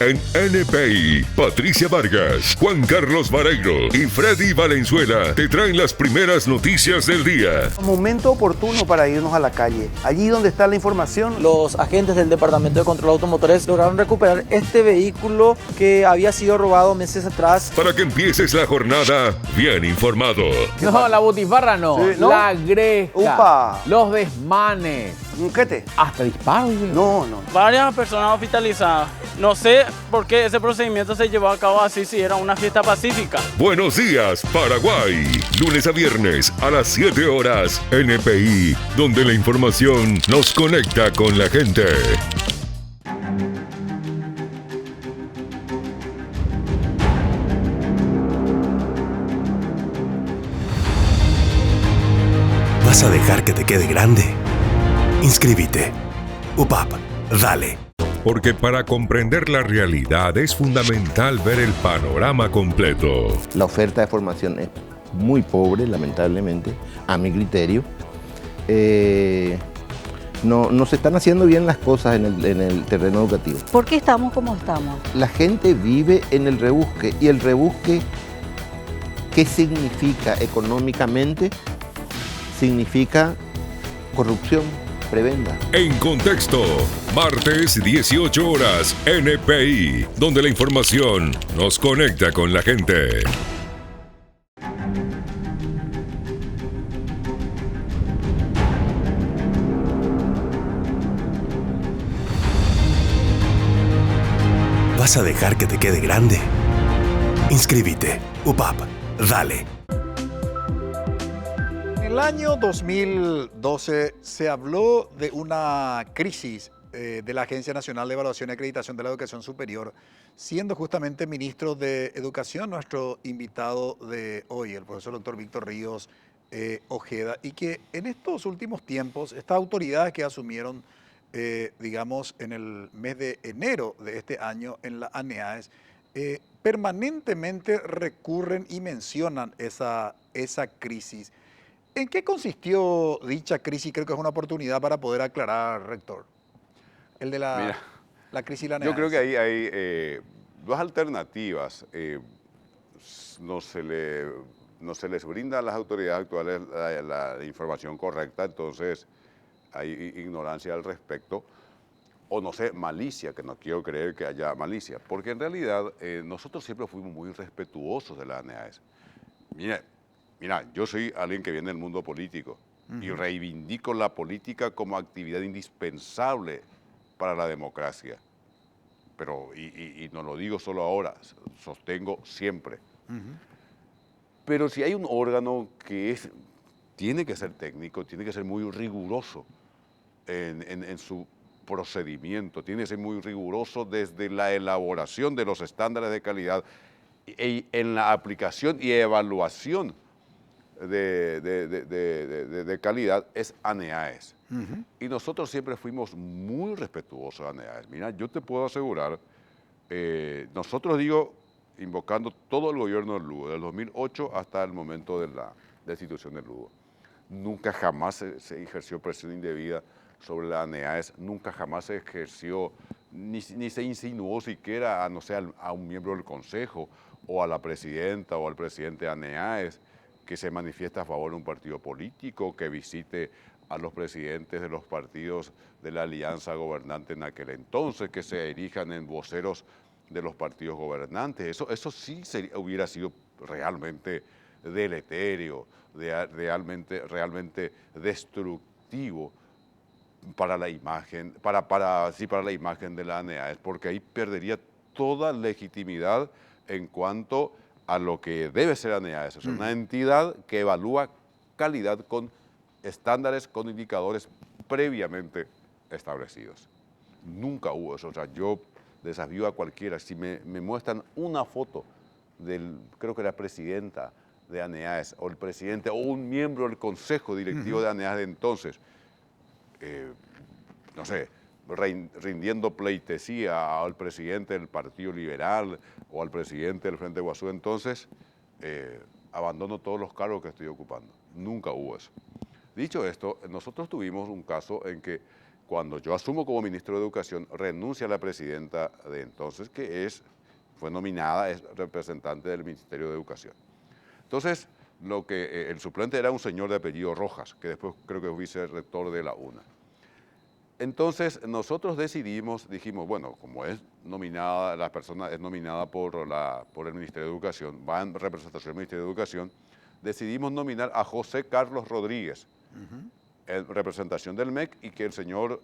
Speaker 1: En NPI, Patricia Vargas, Juan Carlos Vareiro y Freddy Valenzuela te traen las primeras noticias del día.
Speaker 6: Momento oportuno para irnos a la calle. Allí donde está la información.
Speaker 11: Los agentes del Departamento de Control de Automotores lograron recuperar este vehículo que había sido robado meses atrás.
Speaker 1: Para que empieces la jornada bien informado.
Speaker 12: No, la butifarra no.
Speaker 6: Sí, ¿no?
Speaker 12: La gresca.
Speaker 6: Upa.
Speaker 12: Los desmanes.
Speaker 6: ¿Qué te?
Speaker 12: Hasta disparos.
Speaker 6: No.
Speaker 8: Varias personas hospitalizadas. No sé por qué ese procedimiento se llevó a cabo así si era una fiesta pacífica.
Speaker 1: Buenos días, Paraguay. Lunes a viernes a las 7 horas. NPI, donde la información nos conecta con la gente.
Speaker 4: ¿Vas a dejar que te quede grande? Inscríbete. UPAP, dale.
Speaker 1: Porque para comprender la realidad es fundamental ver el panorama completo.
Speaker 5: La oferta de formación es muy pobre, lamentablemente, a mi criterio. No se están haciendo bien las cosas en el terreno educativo.
Speaker 13: ¿Por qué estamos como estamos?
Speaker 5: La gente vive en el rebusque, y el rebusque, ¿qué significa económicamente? Significa corrupción, prebenda.
Speaker 1: En contexto, martes 18 horas, NPI, donde la información nos conecta con la gente.
Speaker 4: ¿Vas a dejar que te quede grande? Inscríbete. UPAP, dale.
Speaker 2: En el año 2012 se habló de una crisis de la Agencia Nacional de Evaluación y Acreditación de la Educación Superior, siendo justamente ministro de Educación nuestro invitado de hoy, el profesor doctor Víctor Ríos Ojeda, y que en estos últimos tiempos, estas autoridades que asumieron, digamos, en el mes de enero de este año en la ANEAES, permanentemente recurren y mencionan esa crisis. ¿En qué consistió dicha crisis? Creo que es una oportunidad para poder aclarar, rector. El de la crisis de la ANEAES.
Speaker 3: Yo creo que ahí hay dos alternativas. No se les brinda a las autoridades actuales la información correcta, entonces hay ignorancia al respecto, o no sé, malicia, que no quiero creer que haya malicia, porque en realidad nosotros siempre fuimos muy respetuosos de la ANEAES. Mira, yo soy alguien que viene del mundo político y reivindico la política como actividad indispensable para la democracia. Pero, y no lo digo solo ahora, sostengo siempre. Pero si hay un órgano que tiene que ser técnico, tiene que ser muy riguroso en su procedimiento, tiene que ser muy riguroso desde la elaboración de los estándares de calidad y en la aplicación y evaluación de calidad, es ANEAES. Y nosotros siempre fuimos muy respetuosos de ANEAES. Mira, yo te puedo asegurar, nosotros invocando todo el gobierno del Lugo, del 2008 hasta el momento de la destitución del Lugo, nunca jamás se ejerció presión indebida sobre la ANEAES, nunca jamás se ejerció, ni se insinuó siquiera a, no sé, a un miembro del Consejo o a la presidenta o al presidente de ANEAES que se manifiesta a favor de un partido político, que visite a los presidentes de los partidos de la alianza gobernante en aquel entonces, que se erijan en voceros de los partidos gobernantes. Eso sí hubiera sido realmente deleterio, realmente destructivo para la imagen, para la imagen de la ANEAES, porque ahí perdería toda legitimidad en cuanto a lo que debe ser ANEAES. Es una entidad que evalúa calidad con estándares, con indicadores previamente establecidos. nunca hubo eso. O sea, yo desafío a cualquiera, si me muestran una foto creo que la presidenta de ANEAES, o el presidente, o un miembro del consejo directivo de ANEAES de entonces, no sé, rindiendo pleitesía al presidente del Partido Liberal o al presidente del Frente Guasú, entonces abandono todos los cargos que estoy ocupando. Nunca hubo eso. Dicho esto, nosotros tuvimos un caso en que cuando yo asumo como ministro de Educación, renuncia la presidenta de entonces, que fue nominada, es representante del Ministerio de Educación. Entonces, el suplente era un señor de apellido Rojas, que después creo que fue vicerrector de la UNA. Entonces, nosotros dijimos, bueno, como la persona es nominada por el Ministerio de Educación, va en representación del Ministerio de Educación, decidimos nominar a José Carlos Rodríguez, en representación del MEC, y que el señor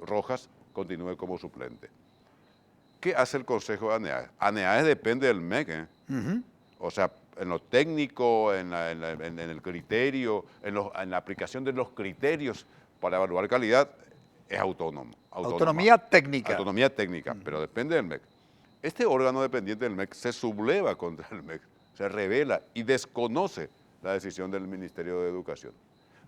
Speaker 3: Rojas continúe como suplente. ¿Qué hace el Consejo de ANEAES? ANEAES depende del MEC, O sea, en lo técnico, en el criterio, en la aplicación de los criterios para evaluar calidad, es autónomo.
Speaker 2: Autonomía técnica.
Speaker 3: Autonomía técnica, pero depende del MEC. Este órgano dependiente del MEC se subleva contra el MEC, se revela y desconoce la decisión del Ministerio de Educación.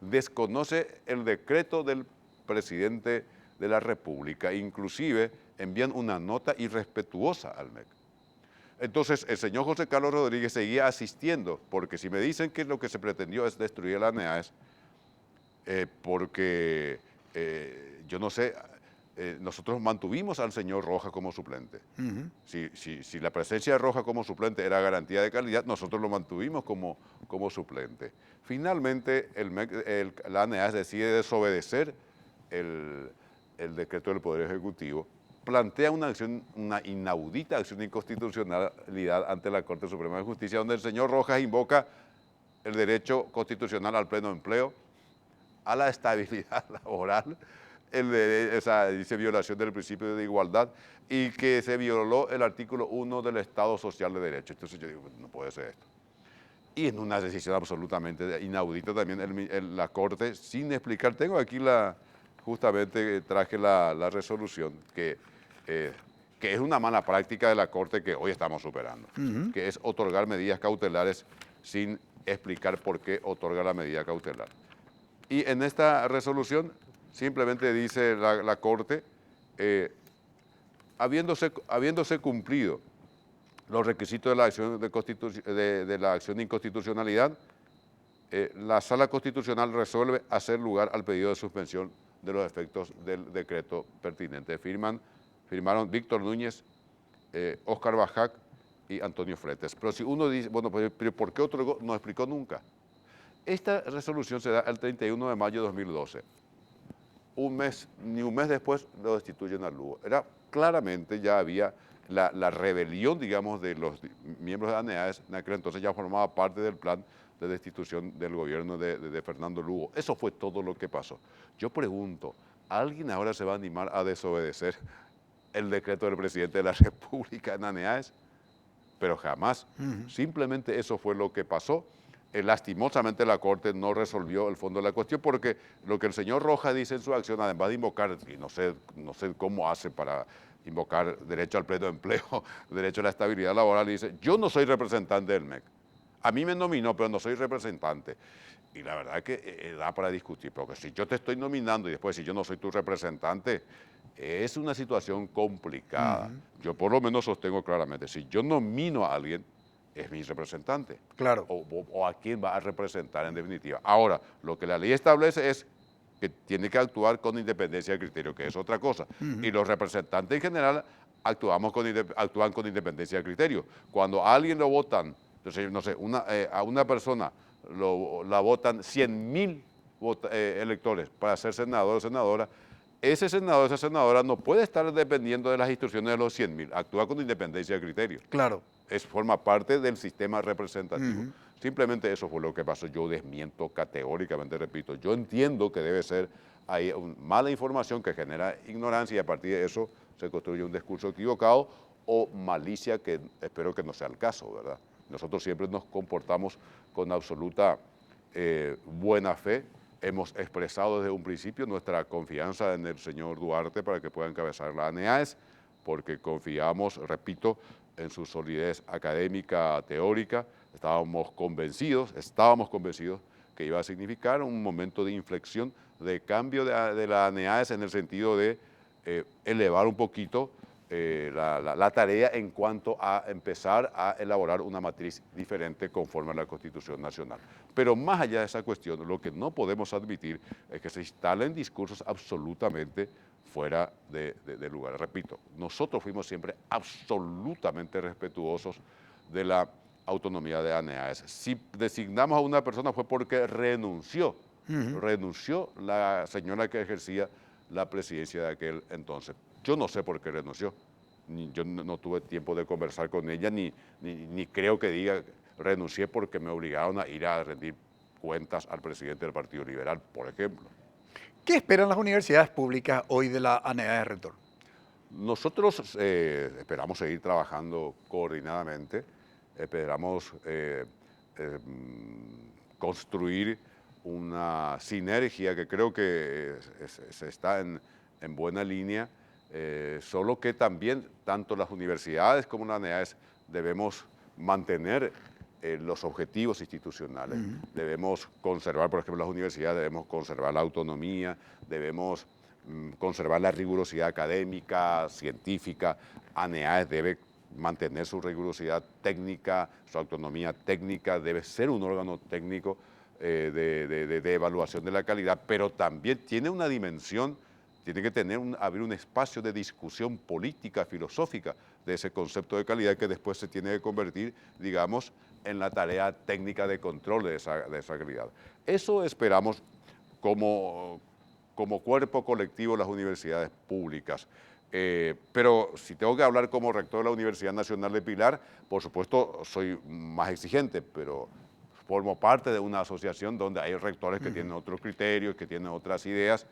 Speaker 3: Desconoce el decreto del presidente de la República, inclusive envían una nota irrespetuosa al MEC. Entonces, el señor José Carlos Rodríguez seguía asistiendo, porque si me dicen que lo que se pretendió es destruir la ANEAES, porque yo no sé, nosotros mantuvimos al señor Rojas como suplente. Si la presencia de Rojas como suplente era garantía de calidad, nosotros lo mantuvimos como suplente. Finalmente, la ANEAES decide desobedecer el decreto del Poder Ejecutivo, plantea una inaudita acción de inconstitucionalidad ante la Corte Suprema de Justicia, donde el señor Rojas invoca el derecho constitucional al pleno empleo, a la estabilidad laboral, dice violación del principio de igualdad, y que se violó el artículo 1 del Estado Social de Derecho. Entonces yo digo, no puede ser esto. Y en una decisión absolutamente inaudita también la Corte, sin explicar, tengo aquí justamente traje la resolución que es una mala práctica de la Corte que hoy estamos superando, que es otorgar medidas cautelares sin explicar por qué otorga la medida cautelar. Y en esta resolución simplemente dice la Corte, habiéndose cumplido los requisitos de la acción de la acción de inconstitucionalidad, la Sala Constitucional resuelve hacer lugar al pedido de suspensión de los efectos del decreto pertinente. Firmaron Víctor Núñez, Óscar Bajac y Antonio Fretes. Pero si uno dice, bueno, pero ¿por qué otorgó? No explicó nunca. Esta resolución se da el 31 de mayo de 2012. Ni un mes después lo destituyen a Lugo. Claramente ya había la rebelión, digamos, de los miembros de ANEAES, en aquel entonces ya formaba parte del plan de destitución del gobierno de Fernando Lugo. Eso fue todo lo que pasó. Yo pregunto, ¿alguien ahora se va a animar a desobedecer el decreto del presidente de la República en ANEAES? Pero jamás. Simplemente eso fue lo que pasó. Lastimosamente la Corte no resolvió el fondo de la cuestión, porque lo que el señor Rojas dice en su acción, además de invocar, y no sé cómo hace para invocar derecho al pleno empleo, derecho a la estabilidad laboral, dice, yo no soy representante del MEC. A mí me nominó, pero no soy representante. Y la verdad es que da para discutir, porque si yo te estoy nominando y después si yo no soy tu representante, es una situación complicada. Yo por lo menos sostengo claramente, si yo nomino a alguien, es mi representante.
Speaker 2: Claro.
Speaker 3: O a quién va a representar en definitiva. Ahora, lo que la ley establece es que tiene que actuar con independencia de criterio, que es otra cosa. Y los representantes en general actúan con independencia de criterio. Cuando a alguien lo votan, entonces, no sé, a una persona la votan 100,000 electores para ser senador o senadora, ese senador o esa senadora no puede estar dependiendo de las instrucciones de los 100,000, actúa con independencia de criterio.
Speaker 2: Claro.
Speaker 3: Forma parte del sistema representativo. Simplemente eso fue lo que pasó. Yo desmiento categóricamente, repito, yo entiendo que debe ser ahí mala información que genera ignorancia y a partir de eso se construye un discurso equivocado o malicia, que espero que no sea el caso, ¿verdad? Nosotros siempre nos comportamos con absoluta buena fe hemos expresado desde un principio nuestra confianza en el señor Duarte para que pueda encabezar la ANEAES, porque confiamos, repito, en su solidez académica, teórica. Estábamos convencidos que iba a significar un momento de inflexión, de cambio de la ANEAES en el sentido de elevar un poquito la tarea en cuanto a empezar a elaborar una matriz diferente conforme a la Constitución Nacional. Pero más allá de esa cuestión, lo que no podemos admitir es que se instalen discursos absolutamente fuera de lugar. Repito, nosotros fuimos siempre absolutamente respetuosos de la autonomía de ANEAES. Si designamos a una persona fue porque renunció la señora que ejercía la presidencia de aquel entonces. Yo no sé por qué renunció, yo no tuve tiempo de conversar con ella, ni creo que diga renuncié porque me obligaron a ir a rendir cuentas al presidente del Partido Liberal, por ejemplo.
Speaker 2: ¿Qué esperan las universidades públicas hoy de la ANEAES, rector?
Speaker 3: Nosotros esperamos seguir trabajando coordinadamente, esperamos construir una sinergia que creo que se está en buena línea, solo que también tanto las universidades como la ANEAES debemos mantener los objetivos institucionales. Debemos conservar, por ejemplo, las universidades, debemos conservar la autonomía, debemos conservar la rigurosidad académica, científica. ANEAES debe mantener su rigurosidad técnica, su autonomía técnica, debe ser un órgano técnico de evaluación de la calidad, pero también tiene una dimensión, tiene que abrir un espacio de discusión política, filosófica de ese concepto de calidad que después se tiene que convertir, digamos, en la tarea técnica de control de esa calidad. Eso esperamos como cuerpo colectivo las universidades públicas. Pero si tengo que hablar como rector de la Universidad Nacional de Pilar, por supuesto soy más exigente, pero formo parte de una asociación donde hay rectores que tienen otros criterios, que tienen otras ideas,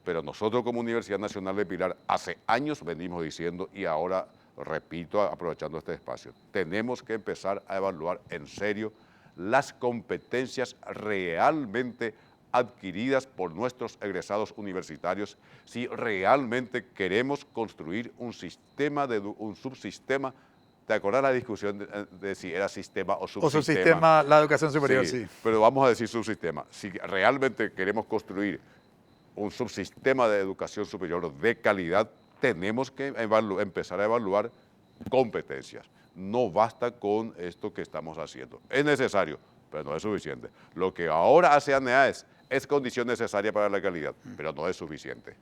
Speaker 3: pero nosotros como Universidad Nacional de Pilar hace años venimos diciendo, y ahora repito, aprovechando este espacio, tenemos que empezar a evaluar en serio las competencias realmente adquiridas por nuestros egresados universitarios si realmente queremos construir un subsistema. ¿Te acordás la discusión de si era sistema o subsistema?
Speaker 2: O subsistema, la educación superior, sí.
Speaker 3: Pero vamos a decir subsistema. Si realmente queremos construir un subsistema de educación superior de calidad, tenemos que empezar a evaluar competencias. No basta con esto que estamos haciendo. Es necesario, pero no es suficiente. Lo que ahora hace ANEAES es condición necesaria para la calidad, pero no es suficiente.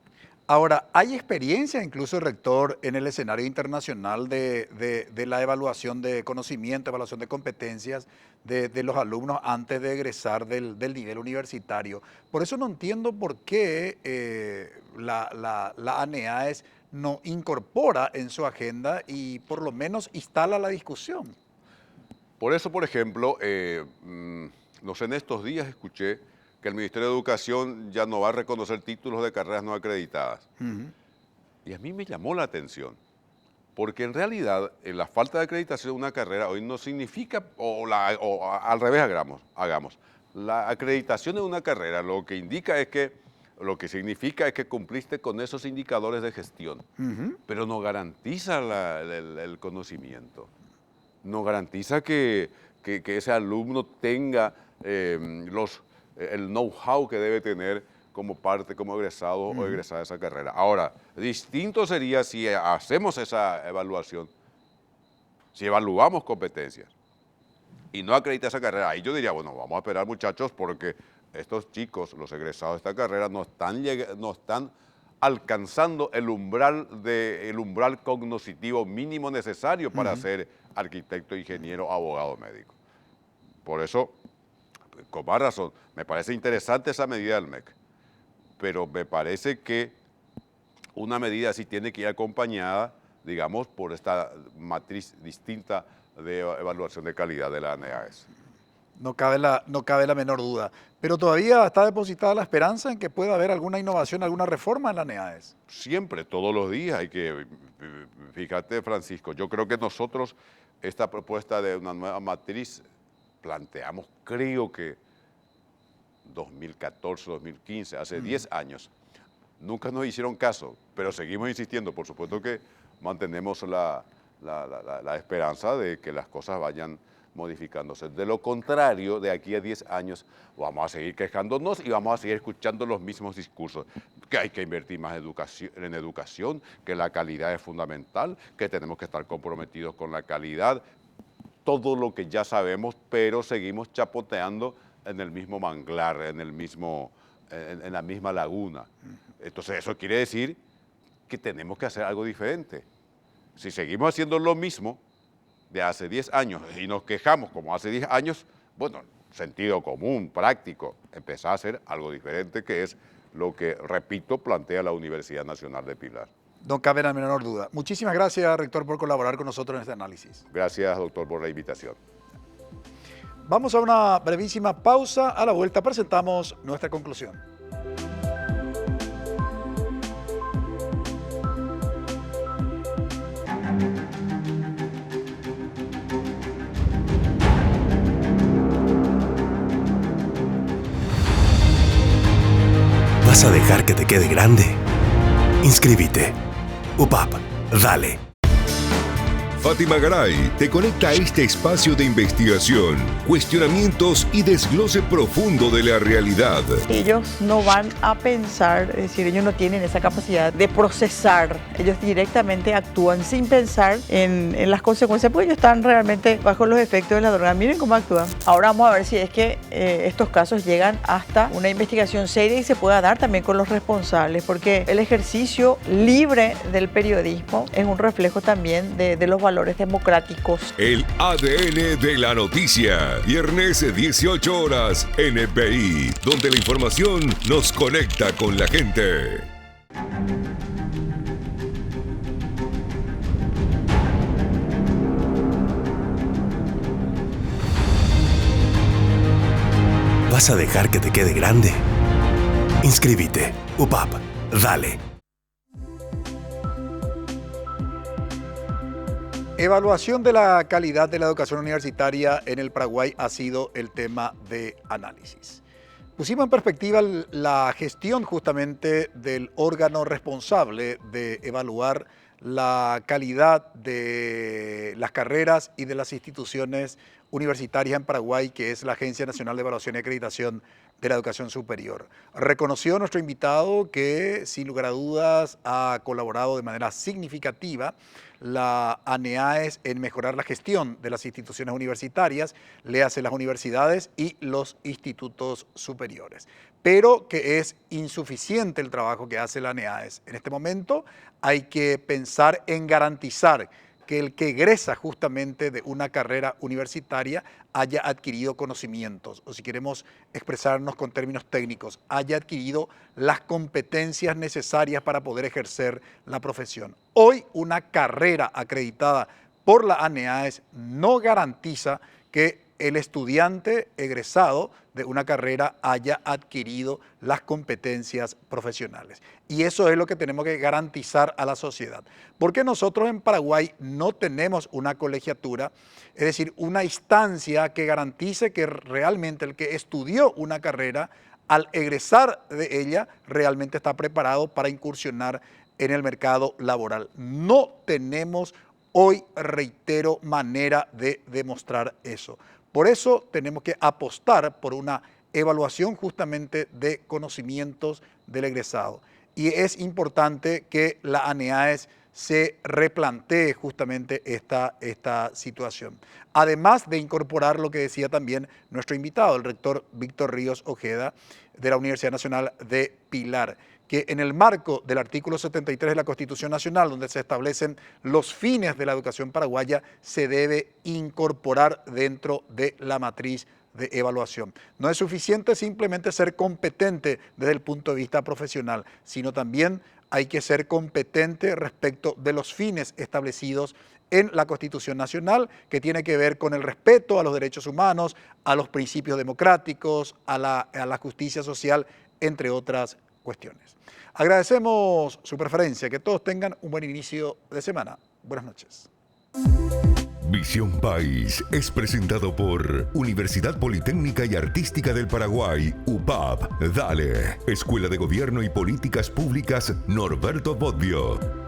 Speaker 2: Ahora, ¿hay experiencia incluso, rector, en el escenario internacional de la evaluación de conocimiento, evaluación de competencias de los alumnos antes de egresar del nivel universitario? Por eso no entiendo por qué la ANEAES no incorpora en su agenda y por lo menos instala la discusión.
Speaker 3: Por eso, por ejemplo, no sé, en estos días escuché que el Ministerio de Educación ya no va a reconocer títulos de carreras no acreditadas. Y a mí me llamó la atención, porque en realidad la falta de acreditación de una carrera hoy no significa, o al revés hagamos. La acreditación de una carrera lo que significa es que cumpliste con esos indicadores de gestión, pero no garantiza el conocimiento, no garantiza que ese alumno tenga el know-how que debe tener como egresado o egresada de esa carrera. Ahora, distinto sería si hacemos esa evaluación, si evaluamos competencias y no acredita esa carrera. Ahí yo diría, bueno, vamos a esperar, muchachos, porque estos chicos, los egresados de esta carrera, no están alcanzando el umbral cognoscitivo mínimo necesario para ser arquitecto, ingeniero, abogado, médico. Por eso, con más razón, me parece interesante esa medida del MEC, pero me parece que una medida así tiene que ir acompañada, digamos, por esta matriz distinta de evaluación de calidad de la ANEAES.
Speaker 2: No cabe la menor duda. Pero todavía está depositada la esperanza en que pueda haber alguna innovación, alguna reforma en la ANEAES.
Speaker 3: Siempre, todos los días hay que, fíjate, Francisco, yo creo que nosotros esta propuesta de una nueva matriz planteamos, creo que 2014, 2015, hace 10 años. Nunca nos hicieron caso, pero seguimos insistiendo. Por supuesto que mantenemos la esperanza de que las cosas vayan modificándose. De lo contrario, de aquí a 10 años vamos a seguir quejándonos y vamos a seguir escuchando los mismos discursos. Que hay que invertir más en educación, que la calidad es fundamental, que tenemos que estar comprometidos con la calidad. Todo lo que ya sabemos, pero seguimos chapoteando en el mismo manglar, en la misma laguna. Entonces eso quiere decir que tenemos que hacer algo diferente. Si seguimos haciendo lo mismo de hace 10 años y nos quejamos como hace 10 años, bueno, sentido común, práctico, empezar a hacer algo diferente, que es lo que, repito, plantea la Universidad Nacional de Pilar.
Speaker 2: No cabe la menor duda. Muchísimas gracias, rector, por colaborar con nosotros en este análisis.
Speaker 3: Gracias, doctor, por la invitación.
Speaker 2: Vamos a una brevísima pausa. A la vuelta presentamos nuestra conclusión.
Speaker 4: ¿Vas a dejar que te quede grande? Inscríbete. UPAP, dale.
Speaker 1: Fátima Garay te conecta a este espacio de investigación, cuestionamientos y desglose profundo de la realidad.
Speaker 13: Ellos no van a pensar, es decir, ellos no tienen esa capacidad de procesar. Ellos directamente actúan sin pensar en las consecuencias, porque ellos están realmente bajo los efectos de la droga. Miren cómo actúan. Ahora vamos a ver si es que estos casos llegan hasta una investigación seria y se pueda dar también con los responsables, porque el ejercicio libre del periodismo es un reflejo también de los valores democráticos.
Speaker 1: El ADN de la noticia. Viernes 18 horas, NPI, donde la información nos conecta con la gente.
Speaker 4: ¿Vas a dejar que te quede grande? Inscríbete. UPAP, dale.
Speaker 2: Evaluación de la calidad de la educación universitaria en el Paraguay ha sido el tema de análisis. Pusimos en perspectiva la gestión justamente del órgano responsable de evaluar la calidad de las carreras y de las instituciones universitarias en Paraguay, que es la Agencia Nacional de Evaluación y Acreditación de la Educación Superior. Reconoció nuestro invitado que, sin lugar a dudas, ha colaborado de manera significativa la ANEAES en mejorar la gestión de las instituciones universitarias, léase las universidades y los institutos superiores, pero que es insuficiente el trabajo que hace la ANEAES. En este momento hay que pensar en garantizar que el que egresa justamente de una carrera universitaria haya adquirido conocimientos, o si queremos expresarnos con términos técnicos, haya adquirido las competencias necesarias para poder ejercer la profesión. Hoy una carrera acreditada por la ANEAES no garantiza que el estudiante egresado de una carrera haya adquirido las competencias profesionales. Y eso es lo que tenemos que garantizar a la sociedad. Porque nosotros en Paraguay no tenemos una colegiatura, es decir, una instancia que garantice que realmente el que estudió una carrera, al egresar de ella, realmente está preparado para incursionar en el mercado laboral. No tenemos hoy, reitero, manera de demostrar eso. Por eso tenemos que apostar por una evaluación justamente de conocimientos del egresado. Y es importante que la ANEAES se replantee justamente esta situación. Además de incorporar lo que decía también nuestro invitado, el rector Víctor Ríos Ojeda, de la Universidad Nacional de Pilar, que en el marco del artículo 73 de la Constitución Nacional, donde se establecen los fines de la educación paraguaya, se debe incorporar dentro de la matriz de evaluación. No es suficiente simplemente ser competente desde el punto de vista profesional, sino también hay que ser competente respecto de los fines establecidos en la Constitución Nacional, que tiene que ver con el respeto a los derechos humanos, a los principios democráticos, a la justicia social, entre otras cuestiones. Agradecemos su preferencia, que todos tengan un buen inicio de semana. Buenas noches.
Speaker 1: Visión País es presentado por Universidad Politécnica y Artística del Paraguay, UPAP. Dale, Escuela de Gobierno y Políticas Públicas Norberto Bobbio.